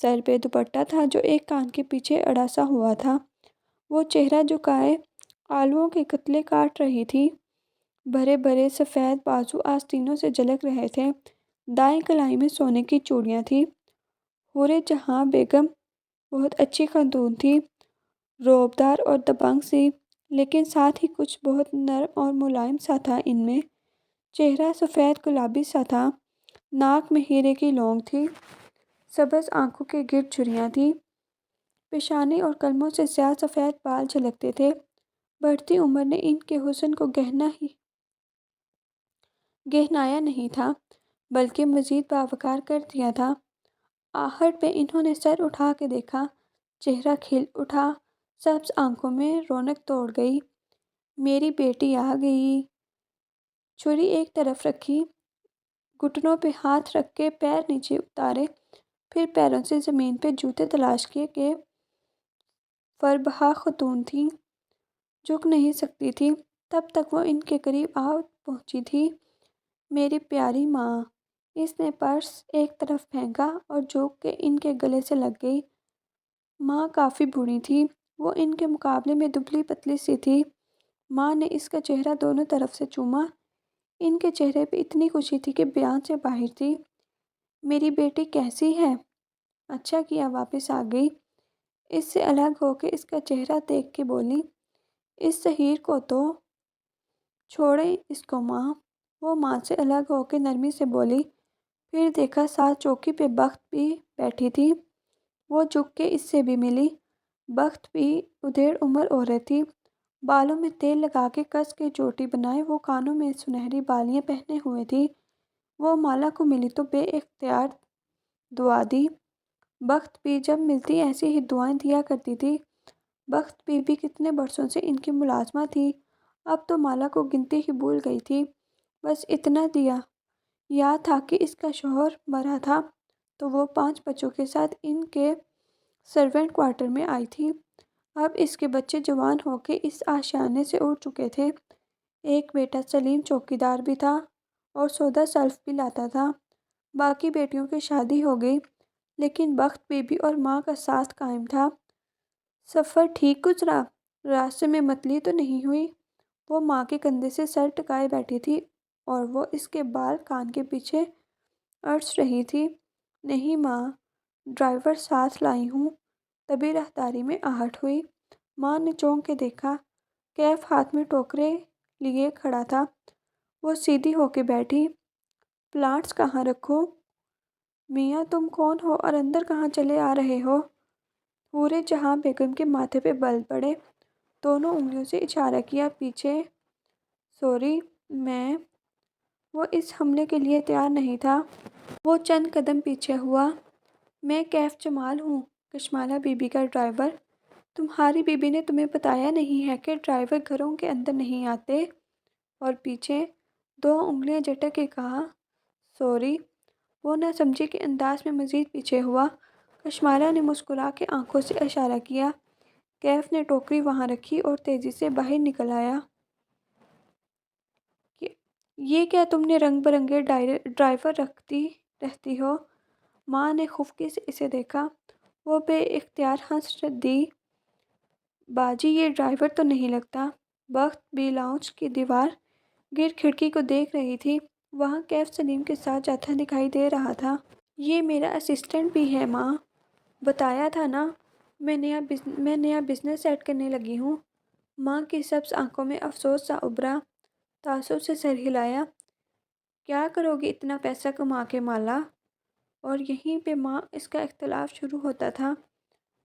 سر پہ دوپٹہ تھا جو ایک کان کے پیچھے اڑا سا ہوا تھا۔ وہ چہرہ جھکائے آلوؤں کے کتلے کاٹ رہی تھی، بھرے بھرے سفید بازو آستینوں سے جھلک رہے تھے، دائیں کلائی میں سونے کی چوڑیاں تھیں۔ حور جہاں بیگم بہت اچھی خاتون تھی، روبدار اور دبنگ سی، لیکن ساتھ ہی کچھ بہت نرم اور ملائم سا تھا ان میں۔ چہرہ سفید گلابی سا تھا، ناک میں ہیرے کی لونگ تھی، سبز آنکھوں کے گرد جھریاں تھیں، پیشانی اور کلموں سے سیاہ سفید بال جھلکتے تھے۔ بڑھتی عمر نے ان کے حسن کو گہنایا نہیں تھا، بلکہ مزید باوقار کر دیا تھا۔ آہٹ پہ انہوں نے سر اٹھا کے دیکھا، چہرہ کھل اٹھا، سبز آنکھوں میں رونق دوڑ گئی۔ میری بیٹی آ گئی۔ چھری ایک طرف رکھی، گھٹنوں پہ ہاتھ رکھ کے پیر نیچے اتارے، پھر پیروں سے زمین پہ جوتے تلاش کیے کہ فربہا خاتون تھی، جھک نہیں سکتی تھی۔ تب تک وہ ان کے قریب آ پہنچی تھی۔ میری پیاری ماں۔ اس نے پرس ایک طرف پھینکا اور جھک کے ان کے گلے سے لگ گئی۔ ماں کافی بوڑھی تھی، وہ ان کے مقابلے میں دبلی پتلی سی تھی۔ ماں نے اس کا چہرہ دونوں طرف سے چوما، ان کے چہرے پہ اتنی خوشی تھی کہ بیان سے باہر تھی۔ میری بیٹی کیسی ہے؟ اچھا کیا واپس آ گئی۔ اس سے الگ ہو کے اس کا چہرہ دیکھ کے بولی، اس زہیر کو تو چھوڑیں اس کو ماں۔ وہ ماں سے الگ ہو کے نرمی سے بولی، پھر دیکھا ساتھ چوکی پہ بخت بھی بیٹھی تھی، وہ جھک کے اس سے بھی ملی۔ بخت بھی ادھیڑ عمر عورت تھی، بالوں میں تیل لگا کے کس کے چوٹی بنائے، وہ کانوں میں سنہری بالیاں پہنے ہوئے تھی۔ وہ مالا کو ملی تو بے اختیار دعا دی۔ بخت بھی جب ملتی ایسی ہی دعائیں دیا کرتی تھی۔ بخت بھی کتنے برسوں سے ان کی ملازمہ تھی، اب تو مالا کو گنتی ہی بھول گئی تھی۔ بس اتنا دیا یاد تھا کہ اس کا شوہر مرا تھا تو وہ 5 بچوں کے ساتھ ان کے سرونٹ کوارٹر میں آئی تھی۔ اب اس کے بچے جوان ہو کے اس آشیانے سے اڑ چکے تھے۔ ایک بیٹا سلیم چوکیدار بھی تھا اور سودا سلف بھی لاتا تھا۔ باقی بیٹیوں کی شادی ہو گئی، لیکن بخت بیوی اور ماں کا ساتھ قائم تھا۔ سفر ٹھیک گزرا؟ راستے میں متلی تو نہیں ہوئی؟ وہ ماں کے کندھے سے سر ٹکائے بیٹھی تھی اور وہ اس کے بال کان کے پیچھے اڑس رہی تھی۔ نہیں ماں، ڈرائیور ساتھ لائی ہوں۔ طبی راہداری میں آہٹ ہوئی۔ ماں نے چونک کے دیکھا، کیف ہاتھ میں ٹوکرے لیے کھڑا تھا۔ وہ سیدھی ہو کے بیٹھی، پلانٹس کہاں رکھوں؟ میاں تم کون ہو اور اندر کہاں چلے آ رہے ہو؟ حور جہاں بیگم کے ماتھے پہ بل پڑے، دونوں انگلیوں سے اشارہ کیا پیچھے۔ سوری میں۔ وہ اس حملے کے لیے تیار نہیں تھا۔ وہ چند قدم پیچھے ہوا۔ میں کیف جمال ہوں، کشمالہ بی بی کا ڈرائیور۔ تمہاری بی بی نے تمہیں بتایا نہیں ہے کہ ڈرائیور گھروں کے اندر نہیں آتے؟ اور پیچھے 2 انگلیاں جھٹک کے کہا، سوری۔ وہ نہ سمجھی کے انداز میں مزید پیچھے ہوا۔ کشمالہ نے مسکرا کے آنکھوں سے اشارہ کیا۔ کیف نے ٹوکری وہاں رکھی اور تیزی سے باہر نکل آیا۔ یہ کیا تم نے رنگ برنگے ڈرائیور رکھتی رہتی ہو؟ ماں نے خفگی سے اسے دیکھا۔ وہ بے اختیار ہنس دی۔ باجی یہ ڈرائیور تو نہیں لگتا۔ بخت بھی لاؤنج کی دیوار گرد کھڑکی کو دیکھ رہی تھی، وہاں کیف سلیم کے ساتھ جاتا دکھائی دے رہا تھا۔ یہ میرا اسسٹنٹ بھی ہے ماں، بتایا تھا نا، میں نیا بزنس سیٹ کرنے لگی ہوں۔ ماں کی سبز آنکھوں میں افسوس سا ابھرا، تعصب سے سر ہلایا۔ کیا کرو گی اتنا پیسہ کما کے مالا؟ اور یہیں پہ ماں اس کا اختلاف شروع ہوتا تھا۔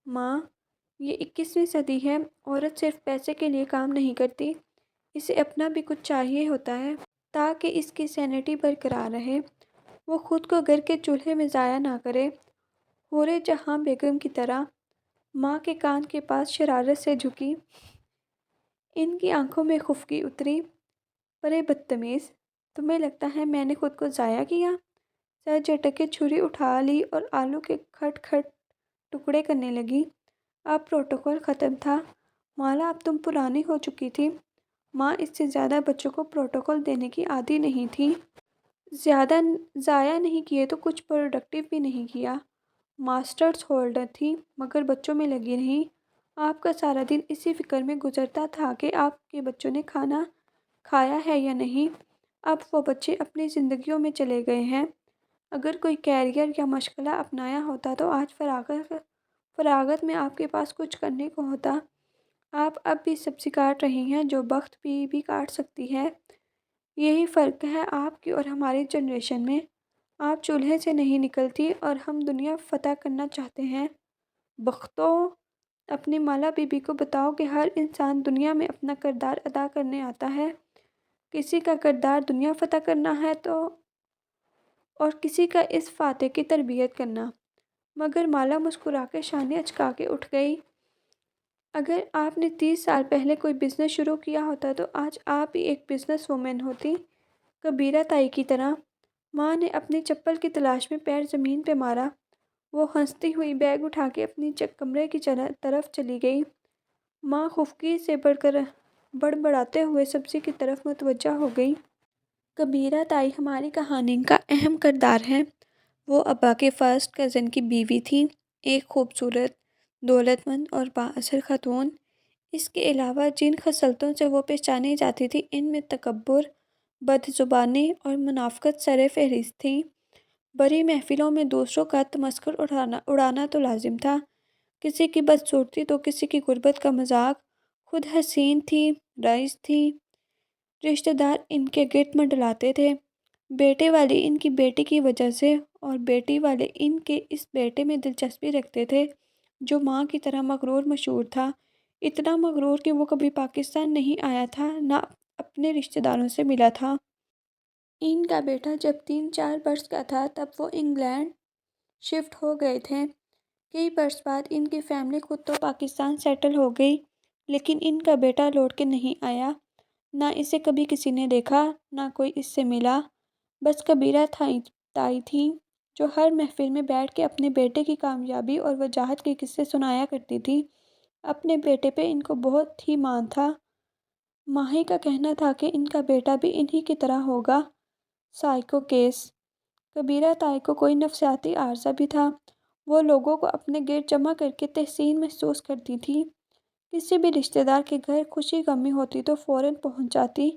ماں، یہ 21ویں صدی ہے، عورت صرف پیسے کے لیے کام نہیں کرتی، اسے اپنا بھی کچھ چاہیے ہوتا ہے تاکہ اس کی سینٹی برقرار رہے، وہ خود کو گھر کے چولہے میں ضائع نہ کرے۔ حور جہاں بیگم کی طرح ماں کے کان کے پاس شرارت سے جھکی، ان کی آنکھوں میں خفگی اتری۔ پرے بدتمیز، تمہیں لگتا ہے میں نے خود کو ضائع کیا؟ سر جھٹک کے چھری اٹھا لی اور آلو کے کھٹ کھٹ ٹکڑے کرنے لگی۔ اب پروٹوکول ختم تھا، مالا اب تم پرانی ہو چکی تھی۔ ماں اس سے زیادہ بچوں کو پروٹوکول دینے کی عادی نہیں تھی۔ زیادہ ضائع نہیں کیے تو کچھ پروڈکٹیو بھی نہیں کیا۔ ماسٹرز ہولڈر تھی مگر بچوں میں لگی رہیں۔ آپ کا سارا دن اسی فکر میں گزرتا تھا کہ آپ کے بچوں نے کھانا کھایا ہے یا نہیں۔ اب وہ بچے اپنی زندگیوں میں چلے گئے ہیں۔ اگر کوئی کیریئر یا مشغلہ اپنایا ہوتا تو آج فراغت میں آپ کے پاس کچھ کرنے کو ہوتا۔ آپ اب بھی سبزی کاٹ رہی ہیں جو وقت بھی کاٹ سکتی ہے۔ یہی فرق ہے آپ کی اور ہماری جنریشن میں۔ آپ چولہے سے نہیں نکلتی اور ہم دنیا فتح کرنا چاہتے ہیں۔ بختو، اپنی مالا بی بی کو بتاؤ کہ ہر انسان دنیا میں اپنا کردار ادا کرنے آتا ہے۔ کسی کا کردار دنیا فتح کرنا ہے اور کسی کا اس فاتح کی تربیت کرنا۔ مگر مالا مسکرا کے شانے اچکا کے اٹھ گئی۔ اگر آپ نے 30 سال پہلے کوئی بزنس شروع کیا ہوتا تو آج آپ بھی ایک بزنس وومن ہوتی، کبیرہ تائی کی طرح۔ ماں نے اپنی چپل کی تلاش میں پیر زمین پہ مارا۔ وہ ہنستی ہوئی بیگ اٹھا کے اپنی کمرے کی طرف چلی گئی۔ ماں خفگی سے بڑبڑاتے ہوئے سبزی کی طرف متوجہ ہو گئی۔ کبیرہ تائی ہماری کہانی کا اہم کردار ہے۔ وہ ابا کے فرسٹ کزن کی بیوی تھی، ایک خوبصورت، دولت مند اور بااثر خاتون۔ اس کے علاوہ جن خصلتوں سے وہ پہچانی جاتی تھی ان میں تکبر، بدزبانی اور منافقت سر فہرست تھیں۔ بڑی محفلوں میں دوسروں کا تمسخر اڑانا تو لازم تھا۔ کسی کی بدصورتی تو کسی کی غربت کا مذاق۔ خود حسین تھی، رئیس تھی، رشتہ دار ان کے گرد منڈلاتے تھے، بیٹے والے ان کی بیٹی کی وجہ سے اور بیٹی والے ان کے اس بیٹے میں دلچسپی رکھتے تھے جو ماں کی طرح مغرور مشہور تھا، اتنا مغرور کہ وہ کبھی پاکستان نہیں آیا تھا، نہ اپنے رشتہ داروں سے ملا تھا۔ ان کا بیٹا جب 3-4 برس کا تھا تب وہ انگلینڈ شفٹ ہو گئے تھے۔ کئی برس بعد ان کی فیملی خود تو پاکستان سیٹل ہو گئی، لیکن ان کا بیٹا لوٹ کے نہیں آیا۔ نہ اسے کبھی کسی نے دیکھا، نہ کوئی اس سے ملا۔ بس کبیرہ تائی تھی جو ہر محفل میں بیٹھ کے اپنے بیٹے کی کامیابی اور وجاہت کے قصے سنایا کرتی تھی۔ اپنے بیٹے پہ ان کو بہت ہی مان تھا۔ ماہی کا کہنا تھا کہ ان کا بیٹا بھی انہی کی طرح ہوگا، سائیکو کیس۔ کبیرہ تائی کو کوئی نفسیاتی عارضہ بھی تھا۔ وہ لوگوں کو اپنے گرد جمع کر کے تحسین محسوس کرتی تھی۔ کسی بھی رشتہ دار کے گھر خوشی غمی ہوتی تو فوراً پہنچ جاتی،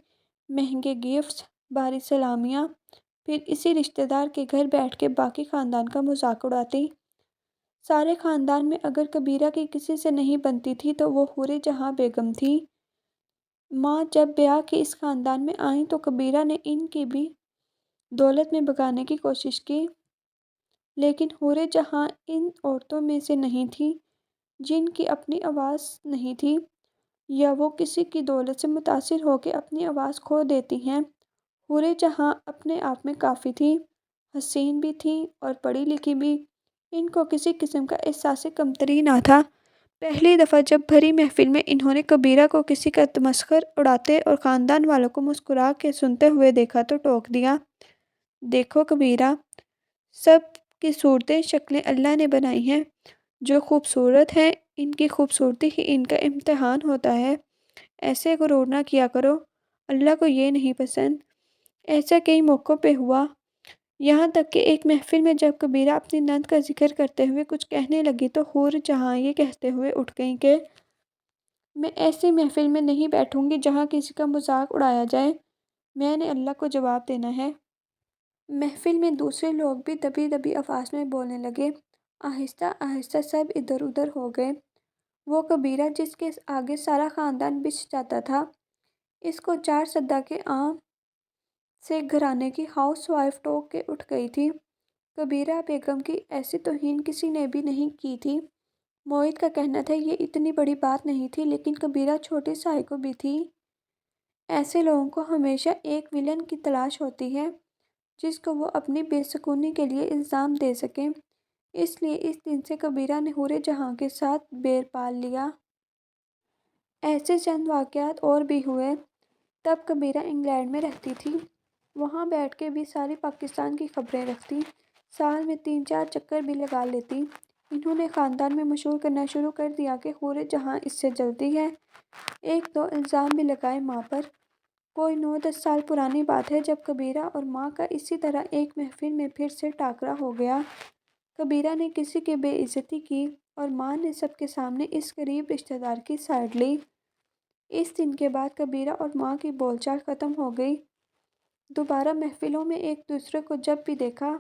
مہنگے گفٹس، بھاری سلامیاں، پھر اسی رشتہ دار کے گھر بیٹھ کے باقی خاندان کا مذاق اڑاتی۔ سارے خاندان میں اگر کبیرہ کی کسی سے نہیں بنتی تھی تو وہ حور جہاں بیگم تھی۔ ماں جب بیاہ کے اس خاندان میں آئیں تو کبیرہ نے ان کی بھی دولت میں بھگانے کی کوشش کی، لیکن حور جہاں ان عورتوں میں سے نہیں تھی جن کی اپنی آواز نہیں تھی، یا وہ کسی کی دولت سے متاثر ہو کے اپنی آواز کھو دیتی ہیں۔ حور جہاں اپنے آپ میں کافی تھی، حسین بھی تھی اور پڑھی لکھی بھی۔ ان کو کسی قسم کا احساس کمتری نہ تھا۔ پہلی دفعہ جب بھری محفل میں انہوں نے کبیرہ کو کسی کا تمسخر اڑاتے اور خاندان والوں کو مسکرا کے سنتے ہوئے دیکھا تو ٹوک دیا، دیکھو کبیرہ، سب کی صورتیں شکلیں اللہ نے بنائی ہیں، جو خوبصورت ہیں ان کی خوبصورتی ہی ان کا امتحان ہوتا ہے، ایسے غرور نہ کیا کرو، اللہ کو یہ نہیں پسند۔ ایسا کئی موقعوں پہ ہوا، یہاں تک کہ ایک محفل میں جب کبیرہ اپنی نند کا ذکر کرتے ہوئے کچھ کہنے لگی تو حور جہاں یہ کہتے ہوئے اٹھ گئیں کہ میں ایسی محفل میں نہیں بیٹھوں گی جہاں کسی کا مذاق اڑایا جائے، میں نے اللہ کو جواب دینا ہے۔ محفل میں دوسرے لوگ بھی دبی دبی آواز میں بولنے لگے، آہستہ آہستہ سب ادھر ادھر ہو گئے۔ وہ کبیرہ جس کے آگے سارا خاندان بچھ جاتا تھا، اس کو 4 سدہ کے عام سے گھرانے کی ہاؤس وائف ٹوک کے اٹھ گئی تھی۔ کبیرہ بیگم کی ایسی توہین کسی نے بھی نہیں کی تھی۔ موہت کا کہنا تھا یہ اتنی بڑی بات نہیں تھی، لیکن کبیرہ چھوٹی سائیکو بھی تھی۔ ایسے لوگوں کو ہمیشہ ایک ویلن کی تلاش ہوتی ہے جس کو وہ اپنی بے سکونی کے لیے الزام دے سکیں، اس لیے اس دن سے کبیرہ نے حور جہاں کے ساتھ بیر پال لیا۔ ایسے چند واقعات اور بھی ہوئے۔ تب کبیرہ انگلینڈ میں رہتی تھی، وہاں بیٹھ کے بھی ساری پاکستان کی خبریں رکھتی، سال میں 3-4 چکر بھی لگا لیتی۔ انہوں نے خاندان میں مشہور کرنا شروع کر دیا کہ حور جہاں اس سے جلتی ہے۔ 1-2 الزام بھی لگائے ماں پر، کوئی 9-10 سال پرانی بات ہے جب کبیرہ اور ماں کا اسی طرح ایک محفل میں پھر سے ٹاکرا ہو گیا۔ کبیرہ نے کسی کی بے عزتی کی اور ماں نے سب کے سامنے اس قریب رشتہ دار کی سائیڈ لی۔ اس دن کے بعد کبیرہ اور ماں کی بول چال ختم ہو گئی۔ دوبارہ محفلوں میں ایک دوسرے کو جب بھی دیکھا،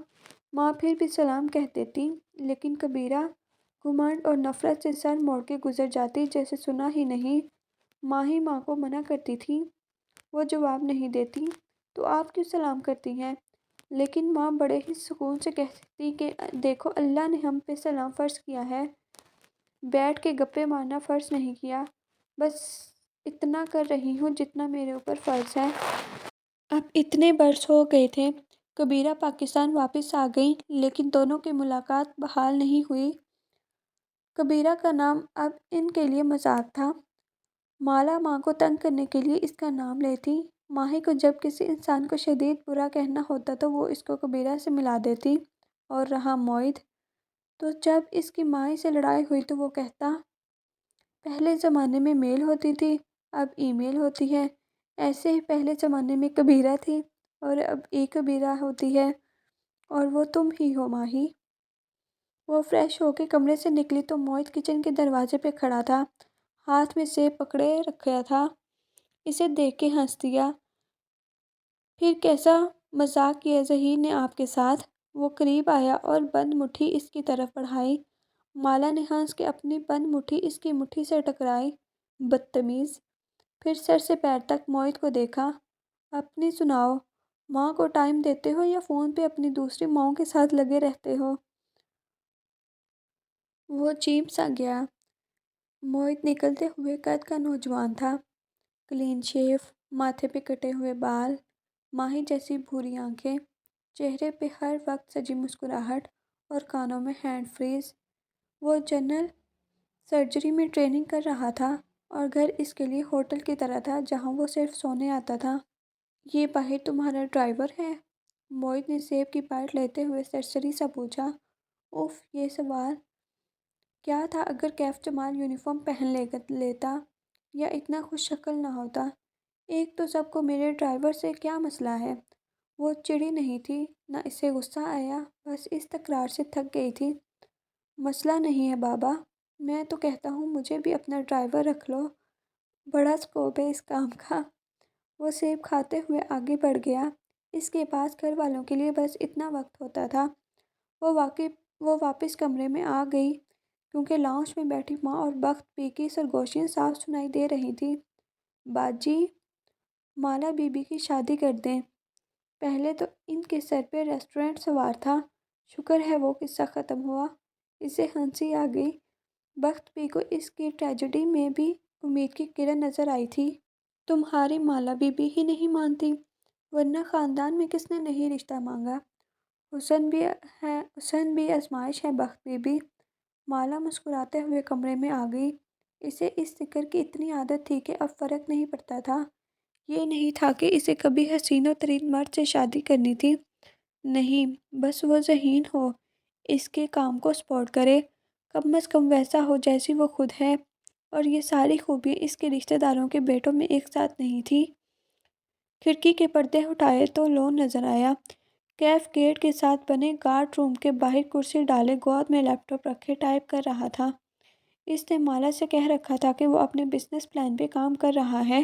ماں پھر بھی سلام کہہ دیتی، لیکن کبیرہ گھمنڈ اور نفرت سے سر موڑ کے گزر جاتی جیسے سنا ہی نہیں۔ ماں ہی ماں کو منع کرتی تھی، وہ جواب نہیں دیتی، تو آپ کیوں سلام کرتی ہیں؟ لیکن ماں بڑے ہی سکون سے کہتی کہ دیکھو اللہ نے ہم پہ سلام فرض کیا ہے، بیٹھ کے گپے مارنا فرض نہیں کیا، بس اتنا کر رہی ہوں جتنا میرے اوپر فرض ہے۔ اب اتنے برس ہو گئے تھے، کبیرہ پاکستان واپس آ گئیں، لیکن دونوں کی ملاقات بحال نہیں ہوئی۔ کبیرہ کا نام اب ان کے لیے مذاق تھا۔ مالا ماں کو تنگ کرنے کے لیے اس کا نام لیتی۔ ماہی کو جب کسی انسان کو شدید برا کہنا ہوتا تو وہ اس کو کبیرہ سے ملا دیتی۔ اور رہا موعد، تو جب اس کی ماہی سے لڑائی ہوئی تو وہ کہتا، پہلے زمانے میں میل ہوتی تھی، اب ای میل ہوتی ہے، ایسے ہی پہلے زمانے میں کبیرہ تھی اور اب ای کبیرہ ہوتی ہے، اور وہ تم ہی ہو ماہی۔ وہ فریش ہو کے کمرے سے نکلی تو موعد کچن کے دروازے پہ کھڑا تھا، ہاتھ میں سیب پکڑے رکھا تھا۔ اسے دیکھ کے ہنس دیا۔ پھر کیسا مذاق کیا ظہیر نے آپ کے ساتھ؟ وہ قریب آیا اور بند مٹھی اس کی طرف بڑھائی۔ مالا نے ہنس کے اپنی بند مٹھی اس کی مٹھی سے ٹکرائی۔ بدتمیز! پھر سر سے پیر تک موعد کو دیکھا۔ اپنی سناؤ، ماں کو ٹائم دیتے ہو یا فون پہ اپنی دوسری ماؤں کے ساتھ لگے رہتے ہو؟ وہ چیپ سا گیا۔ موعد نکلتے ہوئے قد کا نوجوان تھا، کلین شیو، ماتھے پہ کٹے ہوئے بال، ماہی جیسی بھوری آنکھیں، چہرے پہ ہر وقت سجی مسکراہٹ اور کانوں میں ہینڈ فریز۔ وہ جنرل سرجری میں ٹریننگ کر رہا تھا اور گھر اس کے لیے ہوٹل کی طرح تھا جہاں وہ صرف سونے آتا تھا۔ یہ باہر تمہارا ڈرائیور ہے؟ موعد نے سیب کی بائٹ لیتے ہوئے سرسری سا پوچھا۔ اف، یہ سوال! کیا تھا اگر کیف جمال یونیفارم پہن لیتا یا اتنا خوش شکل نہ ہوتا؟ ایک تو سب کو میرے ڈرائیور سے کیا مسئلہ ہے؟ وہ چڑی نہیں تھی، نہ اسے غصہ آیا، بس اس تکرار سے تھک گئی تھی۔ مسئلہ نہیں ہے بابا، میں تو کہتا ہوں مجھے بھی اپنا ڈرائیور رکھ لو، بڑا اسکوپ ہے اس کام کا۔ وہ سیب کھاتے ہوئے آگے بڑھ گیا۔ اس کے پاس گھر والوں کے لیے بس اتنا وقت ہوتا تھا۔ وہ واپس کمرے میں آ گئی کیونکہ لاؤنج میں بیٹھی ماں اور بخت پی کی سرگوشیاں صاف سنائی دے رہی تھی۔ باجی، مالا بی بی کی شادی کر دیں۔ پہلے تو ان کے سر پہ ریسٹورنٹ سوار تھا، شکر ہے وہ قصہ ختم ہوا۔ اسے ہنسی آ گئی۔ بخت پی کو اس کی ٹریجڈی میں بھی امید کی کرن نظر آئی تھی۔ تمہاری مالا بی بی ہی نہیں مانتی، ورنہ خاندان میں کس نے نہیں رشتہ مانگا؟ حسن بھی آزمائش ہے بخت بی بی۔ مالا مسکراتے ہوئے کمرے میں آ گئی۔ اسے اس ذکر کی اتنی عادت تھی کہ اب فرق نہیں پڑتا تھا۔ یہ نہیں تھا کہ اسے کبھی حسین و ترین مرد سے شادی کرنی تھی، نہیں، بس وہ ذہین ہو، اس کے کام کو سپورٹ کرے، کم از کم ویسا ہو جیسی وہ خود ہے، اور یہ ساری خوبیاں اس کے رشتہ داروں کے بیٹوں میں ایک ساتھ نہیں تھی۔ کھڑکی کے پردے اٹھائے تو لون نظر آیا۔ کیف گیٹ کے ساتھ بنے گارڈ روم کے باہر کرسی ڈالے گود میں لیپ ٹاپ رکھے ٹائپ کر رہا تھا۔ اس نے مالا سے کہہ رکھا تھا کہ وہ اپنے بزنس پلان پہ کام کر رہا ہے،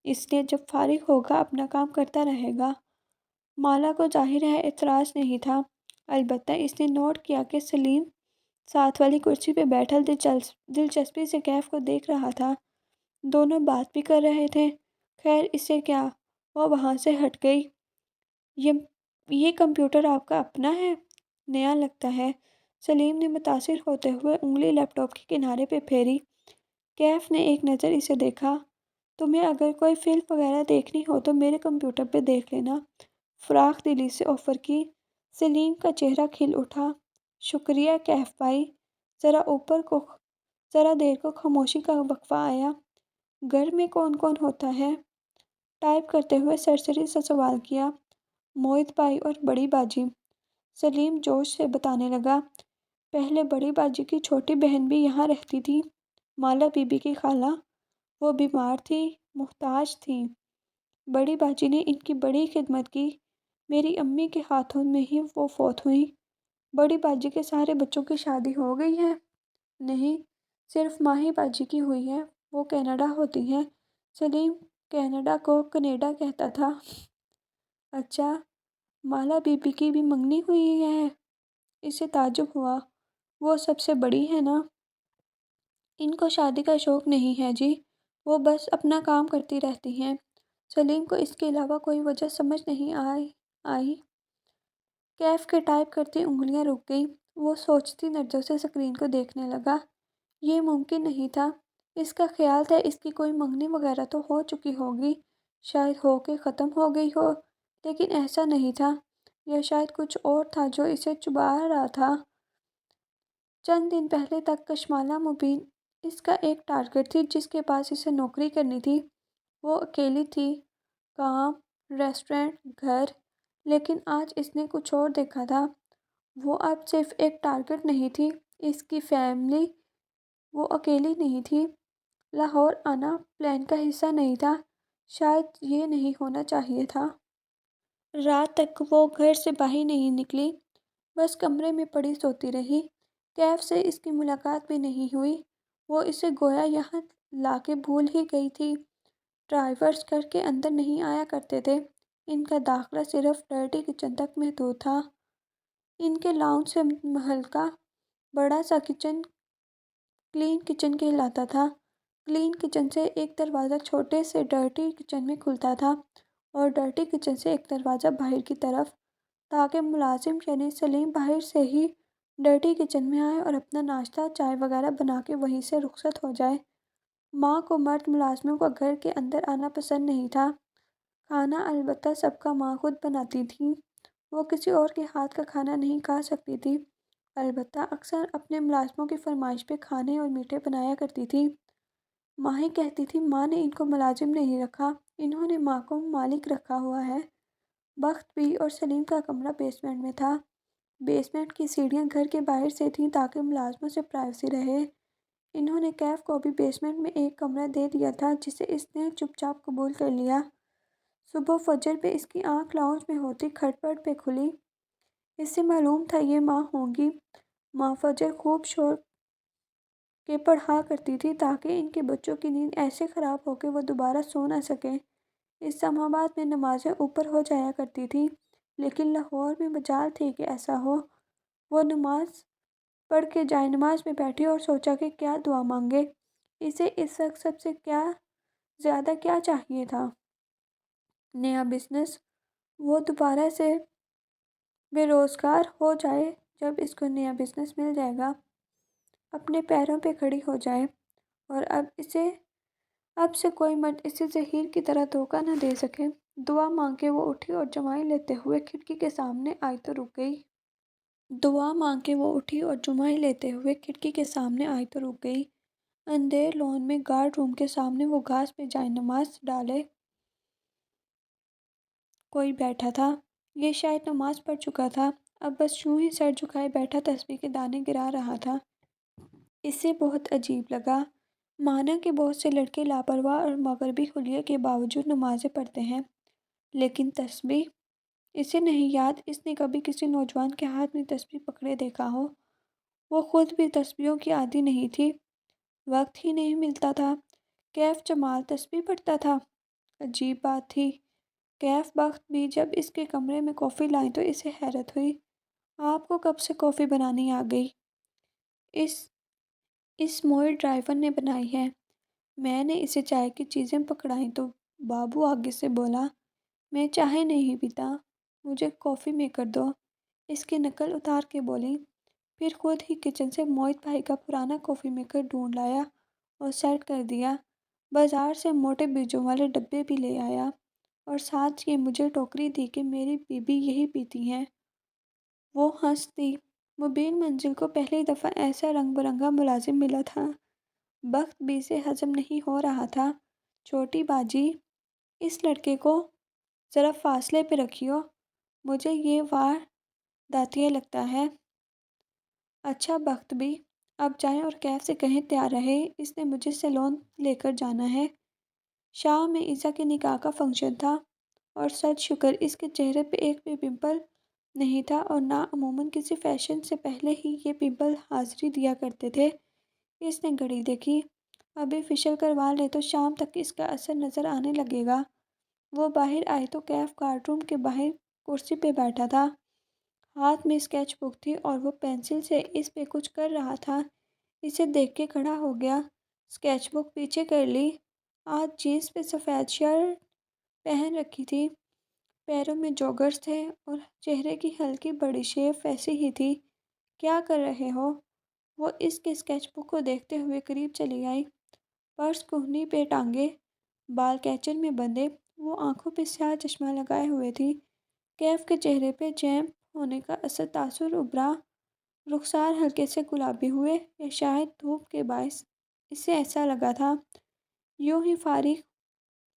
اس لیے جب فارغ ہوگا اپنا کام کرتا رہے گا۔ مالا کو ظاہر ہے اعتراض نہیں تھا، البتہ اس نے نوٹ کیا کہ سلیم ساتھ والی کرسی پہ بیٹھا دلچسپی سے کیف کو دیکھ رہا تھا۔ دونوں بات بھی کر رہے تھے۔ خیر اسے کیا، وہ وہاں سے ہٹ گئی۔ یہ کمپیوٹر آپ کا اپنا ہے؟ نیا لگتا ہے، سلیم نے متاثر ہوتے ہوئے انگلی لیپ ٹاپ کے کنارے پہ پھیری۔ کیف نے ایک نظر اسے دیکھا۔ تمہیں اگر کوئی فلم وغیرہ دیکھنی ہو تو میرے کمپیوٹر پہ دیکھ لینا، فراخ دلی سے آفر کی۔ سلیم کا چہرہ کھل اٹھا۔ شکریہ کیف بھائی۔ ذرا دیر کو خاموشی کا وقفہ آیا۔ گھر میں کون کون ہوتا ہے؟ ٹائپ کرتے ہوئے سرسری سے سوال کیا۔ موعد بھائی اور بڑی باجی، سلیم جوش سے بتانے لگا۔ پہلے بڑی باجی کی چھوٹی بہن بھی یہاں رہتی تھی، مالا بی بی کی خالہ، وہ بیمار تھی، محتاج تھیں، بڑی باجی نے ان کی بڑی خدمت کی، میری امی کے ہاتھوں میں ہی وہ فوت ہوئی۔ بڑی باجی کے سارے بچوں کی شادی ہو گئی ہے؟ نہیں، صرف ماہی باجی کی ہوئی ہے، وہ کینیڈا ہوتی ہیں۔ سلیم کینیڈا کو کنیڈا کہتا تھا۔ اچھا، مالا بی بی کی بھی منگنی ہوئی ہے؟ اسے تعجب ہوا۔ وہ سب سے بڑی ہے نا؟ ان کو شادی کا شوق نہیں ہے جی، وہ بس اپنا کام کرتی رہتی ہیں۔ سلیم کو اس کے علاوہ کوئی وجہ سمجھ نہیں آئی۔ کیف کے ٹائپ کرتی انگلیاں رک گئیں۔ وہ سوچتی نظروں سے اسکرین کو دیکھنے لگا۔ یہ ممکن نہیں تھا۔ اس کا خیال تھا اس کی کوئی منگنی وغیرہ تو ہو چکی ہوگی، شاید ہو کے ختم ہو گئی ہو، لیکن ایسا نہیں تھا۔ یا شاید کچھ اور تھا جو اسے چبھا رہا تھا۔ چند دن پہلے تک کشمالہ مبین اس کا ایک ٹارگٹ تھی جس کے پاس اسے نوکری کرنی تھی۔ وہ اکیلی تھی، کام، ریسٹورنٹ، گھر، لیکن آج اس نے کچھ اور دیکھا تھا۔ وہ اب صرف ایک ٹارگٹ نہیں تھی، اس کی فیملی۔ وہ اکیلی نہیں تھی۔ لاہور آنا پلان کا حصہ نہیں تھا، شاید یہ نہیں ہونا چاہیے تھا۔ رات تک وہ گھر سے باہر نہیں نکلی، بس کمرے میں پڑی سوتی رہی۔ کیف سے اس کی ملاقات بھی نہیں ہوئی۔ وہ اسے گویا یہاں لا کے بھول ہی گئی تھی۔ ڈرائیورز گھر کے اندر نہیں آیا کرتے تھے، ان کا داخلہ صرف ڈرٹی کچن تک محدود تھا۔ ان کے لاؤنج سے محل کا بڑا سا کچن کلین کچن کہلاتا تھا۔ کلین کچن سے ایک دروازہ چھوٹے سے ڈرٹی کچن میں کھلتا تھا اور ڈرٹی کچن سے ایک دروازہ باہر کی طرف، تاکہ ملازم یعنی سلیم باہر سے ہی ڈرٹی کچن میں آئے اور اپنا ناشتہ چائے وغیرہ بنا کے وہیں سے رخصت ہو جائے۔ ماں کو مرد ملازموں کا گھر کے اندر آنا پسند نہیں تھا۔ کھانا البتہ سب کا ماں خود بناتی تھیں۔ وہ کسی اور کے ہاتھ کا کھانا نہیں کھا سکتی تھی، البتہ اکثر اپنے ملازموں کی فرمائش پہ کھانے اور میٹھے بنایا کرتی تھی۔ ماہی کہتی تھی ماں نے ان کو ملازم نہیں رکھا، انہوں نے ماں کو مالک رکھا ہوا ہے۔ بخت بھی اور سلیم کا کمرہ بیسمنٹ میں تھا۔ بیسمنٹ کی سیڑھیاں گھر کے باہر سے تھیں تاکہ ملازموں سے پرائیویسی رہے۔ انہوں نے کیف کو بھی بیسمنٹ میں ایک کمرہ دے دیا تھا جسے اس نے چپ چاپ قبول کر لیا۔ صبح فجر پہ اس کی آنکھ لاؤنج میں ہوتی کھٹ پٹ پہ کھلی۔ اس سے معلوم تھا یہ ماں ہوں گی۔ ماں فجر خوب شور کے پڑھا کرتی تھی تاکہ ان کے بچوں کی نیند ایسے خراب ہو کہ وہ دوبارہ سو نہ سکیں۔ اسلام آباد میں نمازیں اوپر ہو جایا کرتی تھی، لیکن لاہور میں مجال تھی کہ ایسا ہو۔ وہ نماز پڑھ کے جائے نماز میں بیٹھی اور سوچا کہ کیا دعا مانگے۔ اسے اس وقت سب سے زیادہ کیا چاہیے تھا؟ نیا بزنس۔ وہ دوبارہ سے بے روزگار ہو جائے۔ جب اس کو نیا بزنس مل جائے گا، اپنے پیروں پہ کھڑی ہو جائے، اور اب سے کوئی مرد اسے زحیر کی طرح دھوکہ نہ دے سکے۔ دعا مانگ کے وہ اٹھی اور جمائے لیتے ہوئے کھڑکی کے سامنے آئی تو رک گئی۔ اندھیر لان میں گارڈ روم کے سامنے وہ گھاس پہ جائے نماز ڈالے کوئی بیٹھا تھا۔ یہ شاید نماز پڑھ چکا تھا، اب بس یوں ہی سر جھکائے بیٹھا تسبیح کے دانے گرا رہا تھا۔ اسے بہت عجیب لگا، مانا کہ بہت سے لڑکے لاپرواہ اور مغربی حلیے کے باوجود نمازیں پڑھتے ہیں، لیکن تسبیح؟ اسے نہیں یاد اس نے کبھی کسی نوجوان کے ہاتھ میں تسبیح پکڑے دیکھا ہو۔ وہ خود بھی تسبیحوں کی عادی نہیں تھی، وقت ہی نہیں ملتا تھا۔ کیف جمال تسبیح پڑھتا تھا؟ عجیب بات تھی۔ کیف بخت بھی جب اس کے کمرے میں کافی لائیں تو اسے حیرت ہوئی۔ آپ کو کب سے کافی بنانی آ گئی؟ اس موئے ڈرائیور نے بنائی ہے۔ میں نے اسے چائے کی چیزیں پکڑائیں تو بابو آگے سے بولا، میں چائے نہیں پیتا، مجھے کافی میکر دو۔ اس کی نقل اتار کے بولی، پھر خود ہی کچن سے موہت بھائی کا پرانا کافی میکر ڈھونڈ لایا اور سیٹ کر دیا۔ بازار سے موٹے بیجوں والے ڈبے بھی لے آیا اور ساتھ یہ مجھے ٹوکری دی کہ میری بیوی یہی پیتی ہیں۔ وہ ہنس دی۔ مبین منزل کو پہلی دفعہ ایسا رنگ برنگا ملازم ملا تھا۔ بخت بھی سے ہضم نہیں ہو رہا تھا۔ چھوٹی باجی، اس لڑکے کو ذرا فاصلے پہ رکھیو، مجھے یہ وارداتیہ لگتا ہے۔ اچھا بخت بھی، اب جائیں اور کیف سے کہیں تیار رہے، اس نے مجھے سیلون لے کر جانا ہے۔ شام میں عیسیٰ کے نکاح کا فنکشن تھا اور سچ شکر اس کے چہرے پہ ایک بھی پمپل نہیں تھا، اور نہ عموماً کسی فیشن سے پہلے ہی یہ پمپل حاضری دیا کرتے تھے۔ اس نے گھڑی دیکھی، ابھی فیشل کروا لے تو شام تک اس کا اثر نظر آنے لگے گا۔ وہ باہر آئی تو کیف کارڈ روم کے باہر کرسی پہ بیٹھا تھا، ہاتھ میں اسکیچ بک تھی اور وہ پینسل سے اس پہ کچھ کر رہا تھا۔ اسے دیکھ کے کھڑا ہو گیا، اسکیچ بک پیچھے کر لی۔ آج جینس پہ سفید شرٹ پہن رکھی تھی، پیروں میں جوگرز تھے اور چہرے کی ہلکی بڑی شیپ ویسی ہی تھی۔ کیا کر رہے ہو؟ وہ اس کے اسکیچ بک کو دیکھتے ہوئے قریب چلی آئی، پرس کوہنی پہ ٹانگے، بال کیچن میں بندھے، وہ آنکھوں پہ سیاہ چشمہ لگائے ہوئے تھی۔ کیف کے چہرے پہ جیمپ ہونے کا تاثر ابھرا، رخسار ہلکے سے گلابی ہوئے، یا شاید دھوپ کے باعث اسے ایسا لگا تھا۔ یوں ہی فارغ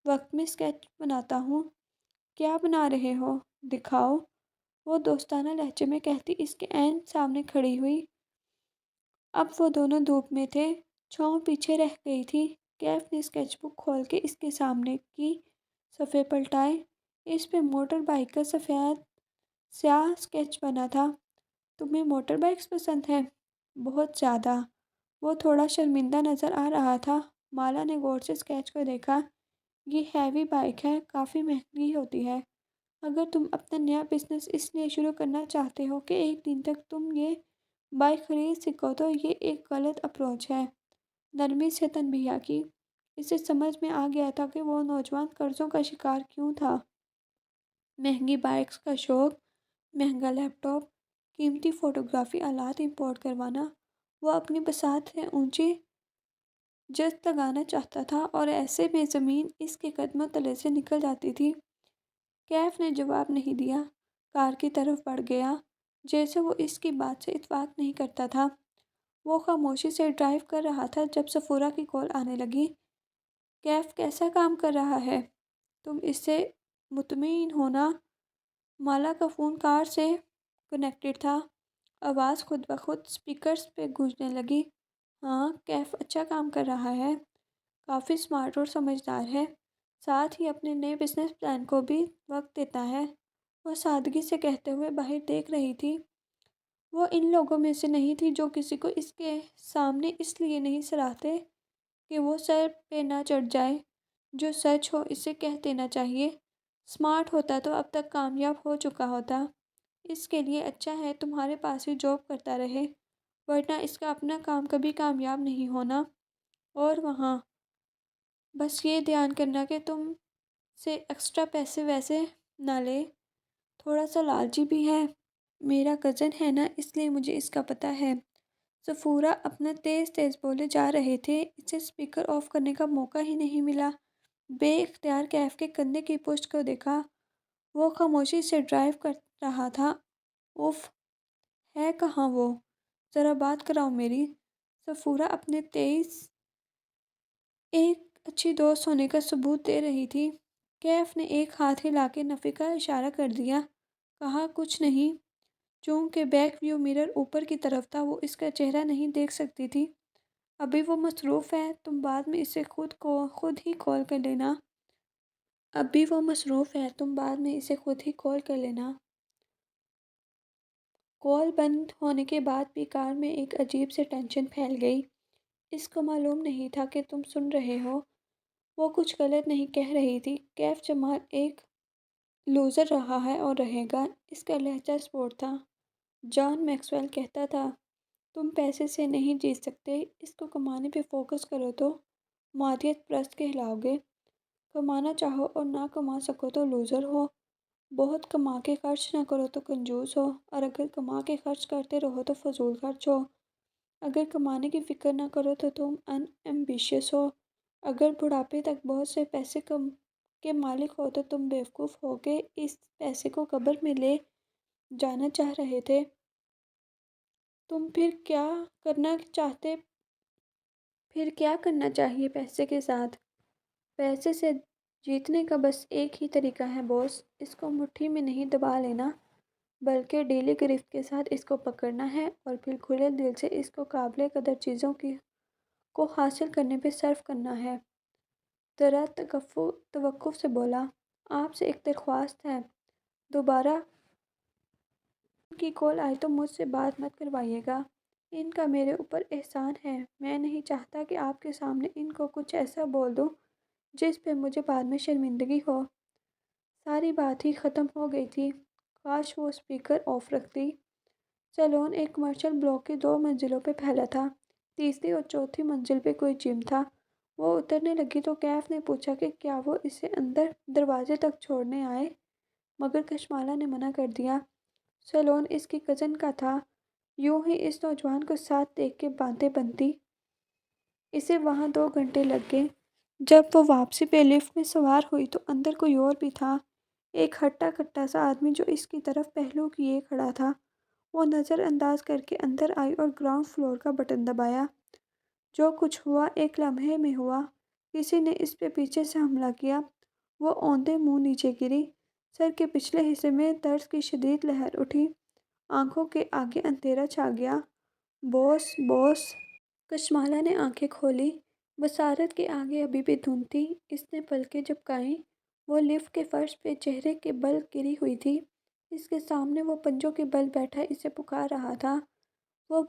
وقت میں اسکیچ بناتا ہوں۔ کیا بنا رہے ہو؟ دکھاؤ، وہ دوستانہ لہجے میں کہتی اس کے عین سامنے کھڑی ہوئی۔ اب وہ دونوں دھوپ میں تھے، چھاؤں پیچھے رہ گئی تھی۔ کیف نے اسکیچ بک کھول کے اس کے سامنے کی صفحے پلٹائے، اس پہ موٹر بائیک کا سفید سیاہ اسکیچ بنا تھا۔ تمہیں موٹر بائیکس پسند ہیں؟ بہت زیادہ۔ وہ تھوڑا شرمندہ نظر آ رہا تھا۔ مالا نے غور سے اسکیچ کو دیکھا۔ یہ ہیوی بائیک ہے، کافی مہنگی ہوتی ہے۔ اگر تم اپنا نیا بزنس اس لیے شروع کرنا چاہتے ہو کہ ایک دن تک تم یہ بائیک خرید سکو تو یہ ایک غلط اپروچ ہے، نرمی سے تنبیہ کی۔ اسے سمجھ میں آ گیا تھا کہ وہ نوجوان قرضوں کا شکار کیوں تھا۔ مہنگی بائیکس کا شوق، مہنگا لیپ ٹاپ، قیمتی فوٹوگرافی آلات امپورٹ کروانا۔ وہ اپنی بساط سے اونچی جست لگانا چاہتا تھا اور ایسے میں زمین اس کے قدموں تلے سے نکل جاتی تھی۔ کیف نے جواب نہیں دیا، کار کی طرف بڑھ گیا، جیسے وہ اس کی بات سے اتفاق نہیں کرتا تھا۔ وہ خاموشی سے ڈرائیو کر رہا تھا جب صفورہ کی کال آنے لگی۔ کیف کیسا کام کر رہا ہے؟ تم اس سے مطمئن ہو نا؟ مالا کا فون کار سے کنیکٹڈ تھا، آواز خود بخود اسپیکرز پہ گونجنے لگی۔ ہاں، کیف اچھا کام کر رہا ہے، کافی سمارٹ اور سمجھدار ہے، ساتھ ہی اپنے نئے بزنس پلان کو بھی وقت دیتا ہے، وہ سادگی سے کہتے ہوئے باہر دیکھ رہی تھی۔ وہ ان لوگوں میں سے نہیں تھی جو کسی کو اس کے سامنے اس لیے نہیں سراہتے کہ وہ سر پہ نہ چڑھ جائے۔ جو سچ ہو اسے کہہ دینا چاہیے۔ سمارٹ ہوتا تو اب تک کامیاب ہو چکا ہوتا۔ اس کے لیے اچھا ہے تمہارے پاس ہی جاب کرتا رہے، ورنہ اس کا اپنا کام کبھی کامیاب نہیں ہونا۔ اور وہاں بس یہ دھیان کرنا کہ تم سے ایکسٹرا پیسے ویسے نہ لے، تھوڑا سا لالچی بھی ہے۔ میرا کزن ہے نا، اس لیے مجھے اس کا پتہ ہے۔ صفورہ اپنا تیز تیز بولے جا رہے تھے، اسے اسپیکر آف کرنے کا موقع ہی نہیں ملا۔ بے اختیار کیف کے کندھے کی پشت کو دیکھا، وہ خاموشی سے ڈرائیو کر رہا تھا۔ اف، ہے کہاں وہ؟ ذرا بات کراؤ میری۔ صفورہ اپنے تیز ایک اچھی دوست ہونے کا ثبوت دے رہی تھی۔ کیف نے ایک ہاتھ ہلا کے نفی کا اشارہ کر دیا، کہا کچھ نہیں۔ چونکہ بیک ویو مرر اوپر کی طرف تھا، وہ اس کا چہرہ نہیں دیکھ سکتی تھی۔ ابھی وہ مصروف ہے، تم بعد میں اسے خود ہی کال کر لینا۔ ابھی وہ مصروف ہے، تم بعد میں اسے خود ہی کال کر لینا۔ کال بند ہونے کے بعد بھی کار میں ایک عجیب سی ٹینشن پھیل گئی۔ اس کو معلوم نہیں تھا کہ تم سن رہے ہو۔ وہ کچھ غلط نہیں کہہ رہی تھی۔ کیف جمال ایک لوزر رہا ہے اور رہے گا، اس کا لہجہ اسپورٹ تھا۔ جان میکسویل کہتا تھا، تم پیسے سے نہیں جیت سکتے، اس کو کمانے پہ فوکس کرو تو مادیت پرست کہلاؤ گے۔ کمانا چاہو اور نہ کما سکو تو لوزر ہو۔ بہت کما کے خرچ نہ کرو تو کنجوس ہو، اور اگر کما کے خرچ کرتے رہو تو فضول خرچ ہو۔ اگر کمانے کی فکر نہ کرو تو تم ان ایمبیشیس ہو۔ اگر بڑھاپے تک بہت سے پیسے کے مالک ہو تو تم بیوقوف ہو کہ اس پیسے کو قبر میں لے جانا چاہ رہے تھے۔ تم پھر کیا کرنا چاہیے پیسے کے ساتھ؟ پیسے سے جیتنے کا بس ایک ہی طریقہ ہے باس، اس کو مٹھی میں نہیں دبا لینا، بلکہ ڈیلی گرفت کے ساتھ اس کو پکڑنا ہے اور پھر کھلے دل سے اس کو قابل قدر چیزوں کو حاصل کرنے پہ صرف کرنا ہے۔ ذرا توقف سے بولا، آپ سے ایک درخواست ہے، دوبارہ کی کال آئی تو مجھ سے بات مت کروائیے گا۔ ان کا میرے اوپر احسان ہے، میں نہیں چاہتا کہ آپ کے سامنے ان کو کچھ ایسا بول دوں جس پہ مجھے بعد میں شرمندگی ہو۔ ساری بات ہی ختم ہو گئی تھی، کاش وہ اسپیکر آف رکھتی۔ سیلون ایک کمرشل بلاک کی 2 منزلوں پہ پھیلا تھا، تیسری اور چوتھی منزل پہ کوئی جم تھا۔ وہ اترنے لگی تو کیف نے پوچھا کہ کیا وہ اسے اندر دروازے تک چھوڑنے آئے، مگر کشمالہ نے منع کر دیا۔ سیلون اس کی کزن کا تھا، یوں ہی اس نوجوان کو ساتھ دیکھ کے باتیں بنتی۔ اسے وہاں 2 گھنٹے لگ گئے۔ جب وہ واپسی پہ لفٹ میں سوار ہوئی تو اندر کوئی اور بھی تھا، ایک ہٹا کٹا سا آدمی جو اس کی طرف پہلو کیے کھڑا تھا۔ وہ نظر انداز کر کے اندر آئی اور گراؤنڈ فلور کا بٹن دبایا۔ جو کچھ ہوا ایک لمحے میں ہوا، کسی نے اس پہ پیچھے سے حملہ کیا۔ وہ اوندے منہ نیچے گری، سر کے پچھلے حصے میں درد کی شدید لہر اٹھی، آنکھوں کے آگے اندھیرا چھا گیا۔ بوس بوس! کشمالہ نے آنکھیں کھولی، بصارت کے آگے ابھی بھی دھند تھی۔ اس نے پلکیں جھپکائیں، وہ لفٹ کے فرش پہ چہرے کے بل گری ہوئی تھی، اس کے سامنے وہ پنجوں کے بل بیٹھا اسے پکار رہا تھا۔ وہ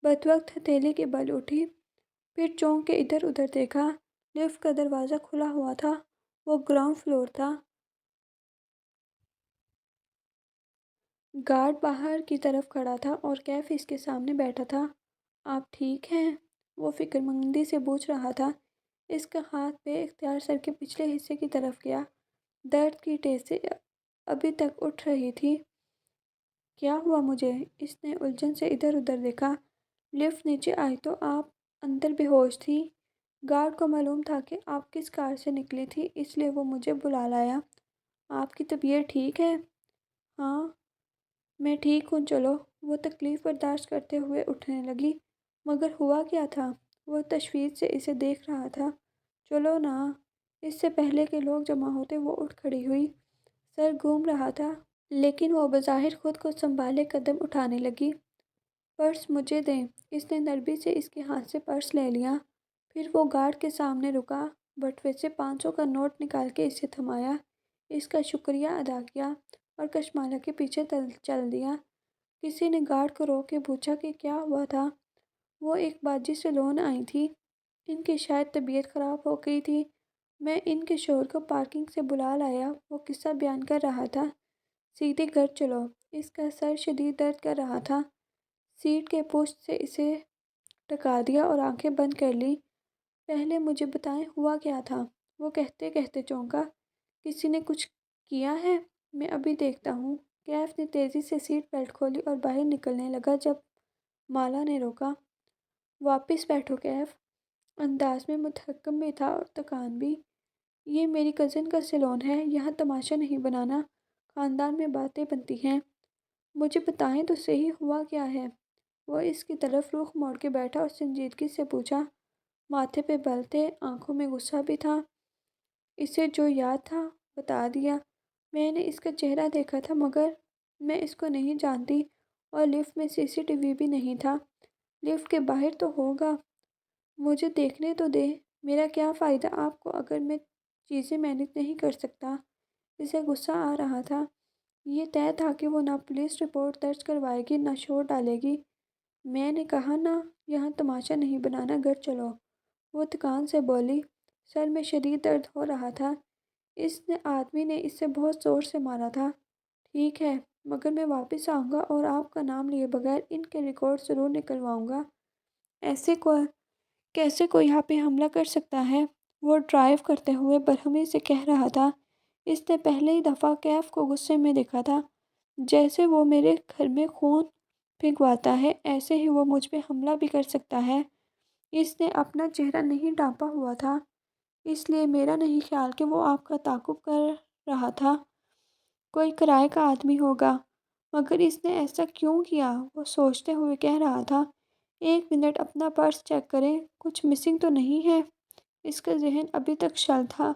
بدوقت ہتھیلی کے بل اٹھی، پھر چونک کے ادھر ادھر دیکھا۔ لفٹ کا دروازہ کھلا ہوا تھا، وہ گراؤنڈ فلور تھا۔ گارڈ باہر کی طرف کھڑا تھا اور کیف اس کے سامنے بیٹھا تھا۔ آپ ٹھیک ہیں؟ وہ فکرمندی سے پوچھ رہا تھا۔ اس کا ہاتھ بے اختیار سر کے پچھلے حصے کی طرف گیا، درد کی ٹیسیں ابھی تک اٹھ رہی تھی۔ کیا ہوا مجھے؟ اس نے الجھن سے ادھر ادھر دیکھا۔ لفٹ نیچے آئی تو آپ اندر بے ہوش تھی۔ گارڈ کو معلوم تھا کہ آپ کس کار سے نکلی تھی، اس لیے وہ مجھے بلا لایا۔ آپ کی طبیعت ٹھیک ہے؟ ہاں میں ٹھیک ہوں، چلو۔ وہ تکلیف برداشت کرتے ہوئے اٹھنے لگی، مگر ہوا کیا تھا؟ وہ تشویش سے اسے دیکھ رہا تھا۔ چلو نا، اس سے پہلے کہ لوگ جمع ہوتے وہ اٹھ کھڑی ہوئی، سر گھوم رہا تھا لیکن وہ بظاہر خود کو سنبھالے قدم اٹھانے لگی۔ پرس مجھے دیں۔ اس نے نرمی سے اس کے ہاتھ سے پرس لے لیا، پھر وہ گارڈ کے سامنے رکا، بٹوے سے 500 کا نوٹ نکال کے اسے تھمایا، اس کا شکریہ ادا کیا اور کشمالہ کے پیچھے چل دیا۔ کسی نے گارڈ کو روک کے پوچھا کہ کیا ہوا تھا؟ وہ ایک باجی سیلون آئی تھی، ان کی شاید طبیعت خراب ہو گئی تھی، میں ان کے شوہر کو پارکنگ سے بلا لایا۔ وہ قصہ بیان کر رہا تھا۔ سیدھے گھر چلو۔ اس کا سر شدید درد کر رہا تھا، سیٹ کے پشت سے اسے ٹکا دیا اور آنکھیں بند کر لی۔ پہلے مجھے بتائیں ہوا کیا تھا؟ وہ کہتے کہتے چونکا۔ کسی نے کچھ کیا ہے؟ میں ابھی دیکھتا ہوں۔ کیف نے تیزی سے سیٹ بیلٹ کھولی اور باہر نکلنے لگا جب مالا نے روکا۔ واپس بیٹھو کیف۔ انداز میں متحکم بھی تھا اور تکان بھی۔ یہ میری کزن کا سیلون ہے، یہاں تماشا نہیں بنانا، خاندان میں باتیں بنتی ہیں۔ مجھے بتائیں تو صحیح ہوا کیا ہے؟ وہ اس کی طرف رخ موڑ کے بیٹھا اور سنجیدگی سے پوچھا۔ ماتھے پہ بل تھے، آنکھوں میں غصہ بھی تھا۔ اسے جو یاد تھا بتا دیا۔ میں نے اس کا چہرہ دیکھا تھا مگر میں اس کو نہیں جانتی، اور لفٹ میں CCTV بھی نہیں تھا۔ لفٹ کے باہر تو ہوگا، مجھے دیکھنے تو دے۔ میرا کیا فائدہ آپ کو اگر میں چیزیں مینیج نہیں کر سکتا؟ اسے غصہ آ رہا تھا۔ یہ طے تھا کہ وہ نہ پولیس رپورٹ درج کروائے گی نہ شور ڈالے گی۔ میں نے کہا نا یہاں تماشا نہیں بنانا، گھر چلو، وہ تکان سے بولی۔ سر میں شدید درد ہو رہا تھا، اس آدمی نے اسے بہت زور سے مارا تھا۔ ٹھیک ہے، مگر میں واپس آؤں گا اور آپ کا نام لیے بغیر ان کے ریکارڈ ضرور نکلواؤں گا۔ کیسے کوئی یہاں پہ حملہ کر سکتا ہے؟ وہ ڈرائیو کرتے ہوئے برہمی سے کہہ رہا تھا۔ اس نے پہلے ہی دفعہ کیف کو غصے میں دیکھا تھا۔ جیسے وہ میرے گھر میں خون پھینکواتا ہے، ایسے ہی وہ مجھ پہ حملہ بھی کر سکتا ہے۔ اس نے اپنا چہرہ نہیں ڈھانپا ہوا تھا، اس لیے میرا نہیں خیال کہ وہ آپ کا تعاقب کر رہا تھا۔ کوئی کرائے کا آدمی ہوگا، مگر اس نے ایسا کیوں کیا؟ وہ سوچتے ہوئے کہہ رہا تھا۔ 1 منٹ اپنا پرس چیک کریں، کچھ مسنگ تو نہیں ہے؟ اس کا ذہن ابھی تک شل تھا،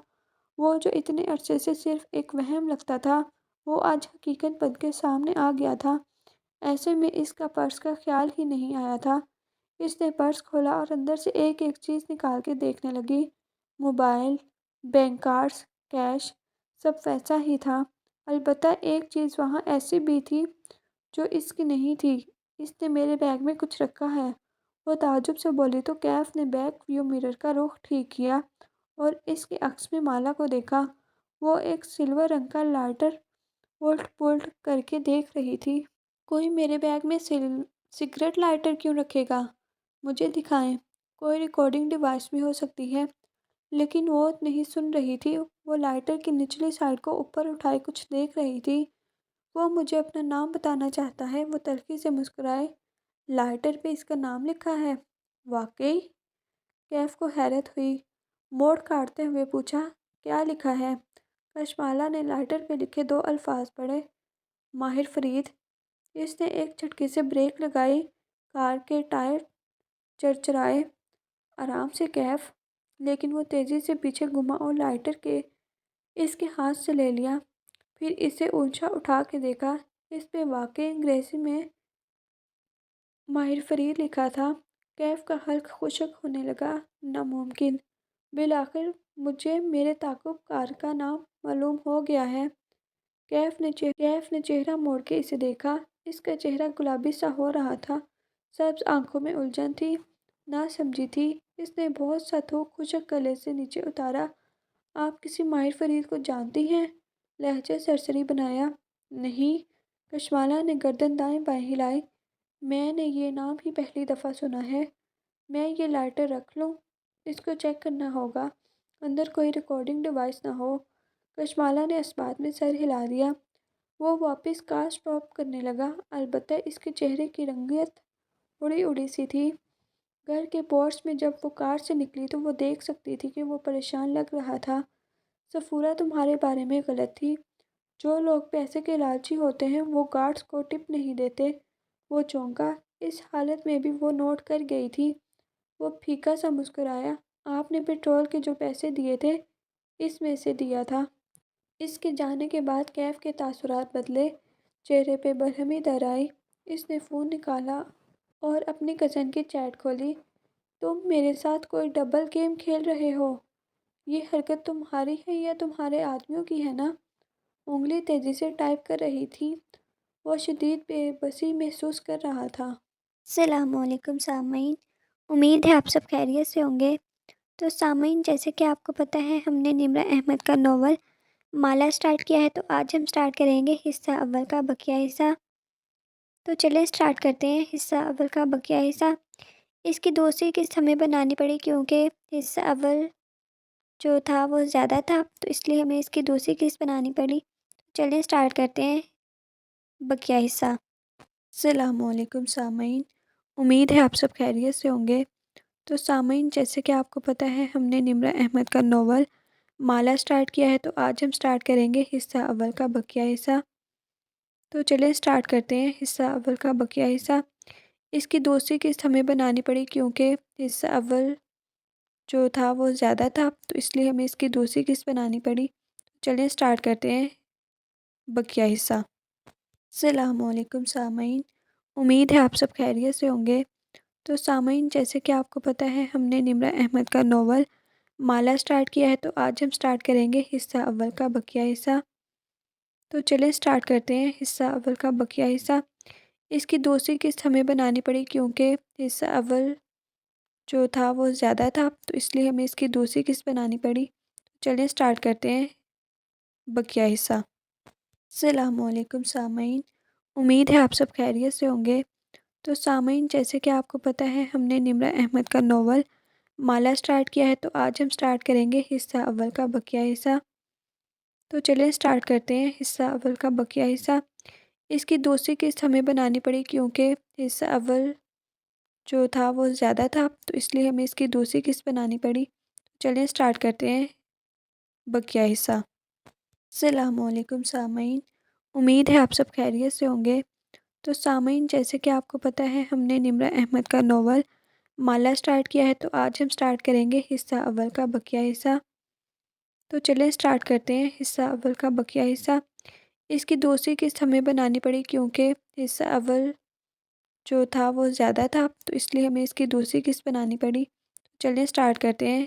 وہ جو اتنے عرصے سے صرف ایک وہم لگتا تھا وہ آج حقیقت بن کے سامنے آ گیا تھا۔ ایسے میں اس کا پرس کا خیال ہی نہیں آیا تھا۔ اس نے پرس کھولا اور اندر سے ایک ایک چیز نکال کے دیکھنے لگی۔ موبائل، بینک کارڈز، کیش سب ویسا ہی تھا۔ البتہ ایک چیز وہاں ایسی بھی تھی جو اس کی نہیں تھی۔ اس نے میرے بیگ میں کچھ رکھا ہے، وہ تعجب سے بولی تو کیف نے بیک ویو مرر کا رخ ٹھیک کیا اور اس کے عکس میں مالا کو دیکھا۔ وہ ایک سلور رنگ کا لائٹر الٹ پلٹ کر کے دیکھ رہی تھی۔ کوئی میرے بیگ میں سگریٹ لائٹر کیوں رکھے گا؟ مجھے دکھائیں۔ کوئی ریکارڈنگ ڈیوائس بھی ہو سکتی ہے۔ لیکن وہ نہیں سن رہی تھی۔ وہ لائٹر کی نچلی سائڈ کو اوپر اٹھائے کچھ دیکھ رہی تھی۔ وہ مجھے اپنا نام بتانا چاہتا ہے، وہ تلخی سے مسکرائے۔ لائٹر پہ اس کا نام لکھا ہے؟ واقعی؟ کیف کو حیرت ہوئی۔ موڑ کاٹتے ہوئے پوچھا، کیا لکھا ہے؟ کشمالہ نے لائٹر پہ لکھے 2 الفاظ پڑھے، ماہر فرید۔ اس نے ایک جھٹکے سے بریک لگائی، کار کے ٹائر چرچرائے۔ آرام سے کیف۔ لیکن وہ تیزی سے پیچھے گھما اور لائٹر کے اس کے ہاتھ سے لے لیا، پھر اسے اونچا اٹھا کے دیکھا۔ اس پہ واقعی انگریزی میں ماہر فرید لکھا تھا۔ کیف کا حلق خشک ہونے لگا۔ ناممکن! بالآخر مجھے میرے تعاقب کار کا نام معلوم ہو گیا ہے۔ کیف نے چہرہ موڑ کے اسے دیکھا۔ اس کا چہرہ گلابی سا ہو رہا تھا، سبز آنکھوں میں الجھن تھی، نہ سمجھی تھی۔ اس نے بہت سا تھوک خشک گلے سے نیچے اتارا۔ آپ کسی ماہر فرید کو جانتی ہیں؟ لہجہ سرسری بنایا۔ نہیں۔ کشمالہ نے گردن دائیں بائیں ہلائی۔ میں نے یہ نام ہی پہلی دفعہ سنا ہے۔ میں یہ لائٹر رکھ لوں؟ اس کو چیک کرنا ہوگا، اندر کوئی ریکارڈنگ ڈیوائس نہ ہو۔ کشمالہ نے اس بات میں سر ہلا دیا۔ وہ واپس کار سٹاپ کرنے لگا، البتہ اس کے چہرے کی رنگت اڑی اڑی سی تھی۔ گھر کے پورچ میں جب وہ کار سے نکلی تو وہ دیکھ سکتی تھی کہ وہ پریشان لگ رہا تھا۔ صفورہ تمہارے بارے میں غلط تھی۔ جو لوگ پیسے کے لالچی ہوتے ہیں وہ گارڈز کو ٹپ نہیں دیتے۔ وہ چونکا۔ اس حالت میں بھی وہ نوٹ کر گئی تھی۔ وہ پھیکا سا مسکرایا۔ آپ نے پیٹرول کے جو پیسے دیے تھے، اس میں سے دیا تھا۔ اس کے جانے کے بعد کیف کے تاثرات بدلے، چہرے پہ برہمی در آئی۔ اس نے فون نکالا اور اپنی کزن کی چیٹ کھولی۔ تم میرے ساتھ کوئی ڈبل گیم کھیل رہے ہو؟ یہ حرکت تمہاری ہے یا تمہارے آدمیوں کی ہے نا؟ انگلی تیزی سے ٹائپ کر رہی تھی۔ وہ شدید بے بسی محسوس کر رہا تھا۔ السلام علیکم سامعین، امید ہے آپ سب خیریت سے ہوں گے۔ تو سامعین، جیسے کہ آپ کو پتہ ہے ہم نے نمرہ احمد کا ناول مالا سٹارٹ کیا ہے، تو آج ہم سٹارٹ کریں گے حصہ اول کا بقیہ حصہ۔ تو چلیں سٹارٹ کرتے ہیں حصہ اول کا بقیہ حصہ۔ اس کی دوسری قسط ہمیں بنانی پڑی کیونکہ حصہ اول جو تھا وہ زیادہ تھا، تو اس لیے ہمیں اس کی دوسری قسط بنانی پڑی۔ چلیں سٹارٹ کرتے ہیں بقیہ حصہ۔ السلام علیکم سامعین، امید ہے آپ سب خیریت سے ہوں گے۔ تو سامعین، جیسے کہ آپ کو پتہ ہے ہم نے نمرہ احمد کا ناول مالا سٹارٹ کیا ہے، تو آج ہم سٹارٹ کریں گے حصہ اول کا بقیہ حصہ۔ تو چلیں سٹارٹ کرتے ہیں حصہ اول کا بقیہ حصہ۔ اس کی دوسری قسط ہمیں بنانی پڑی کیونکہ حصہ اول جو تھا وہ زیادہ تھا، تو اس لیے ہمیں اس کی دوسری قسط بنانی پڑی۔ چلیں سٹارٹ کرتے ہیں بقیہ حصہ۔ السلام علیکم سامعین، امید ہے آپ سب خیریت سے ہوں گے۔ تو سامعین، جیسے کہ آپ کو پتہ ہے ہم نے نمرہ احمد کا ناول مالا سٹارٹ کیا ہے، تو آج ہم سٹارٹ کریں گے حصہ اول کا بقیہ حصہ۔ تو چلیں سٹارٹ کرتے ہیں حصہ اول کا بقیہ حصہ۔ اس کی دوسری قسط ہمیں بنانی پڑی کیونکہ حصہ اول جو تھا وہ زیادہ تھا، تو اس لیے ہمیں اس کی دوسری قسط بنانی پڑی۔ چلیں سٹارٹ کرتے ہیں بقیہ حصہ۔ السلام علیکم سامعین، امید ہے آپ سب خیریت سے ہوں گے۔ تو سامعین، جیسے کہ آپ کو پتہ ہے ہم نے نمرہ احمد کا ناول مالا سٹارٹ کیا ہے، تو آج ہم سٹارٹ کریں گے حصہ اول کا بقیہ حصہ۔ تو چلیں سٹارٹ کرتے ہیں حصہ اول کا بقیہ حصہ۔ اس کی دوسری قسط ہمیں بنانی پڑی کیونکہ حصہ اول جو تھا وہ زیادہ تھا، تو اس لیے ہمیں اس کی دوسری قسط بنانی پڑی۔ چلیں سٹارٹ کرتے ہیں بقیہ حصہ۔ السلام علیکم سامعین، امید ہے آپ سب خیریت سے ہوں گے۔ تو سامعین، جیسے کہ آپ کو پتہ ہے ہم نے نمرہ احمد کا ناول مالا سٹارٹ کیا ہے، تو آج ہم سٹارٹ کریں گے حصہ اول کا بقیہ حصہ۔ تو چلیں سٹارٹ کرتے ہیں حصہ اول کا بقیہ حصہ۔ اس کی دوسری قسط ہمیں بنانی پڑی کیونکہ حصہ اول جو تھا وہ زیادہ تھا، تو اس لیے ہمیں اس کی دوسری قسط بنانی پڑی۔ چلیں سٹارٹ کرتے ہیں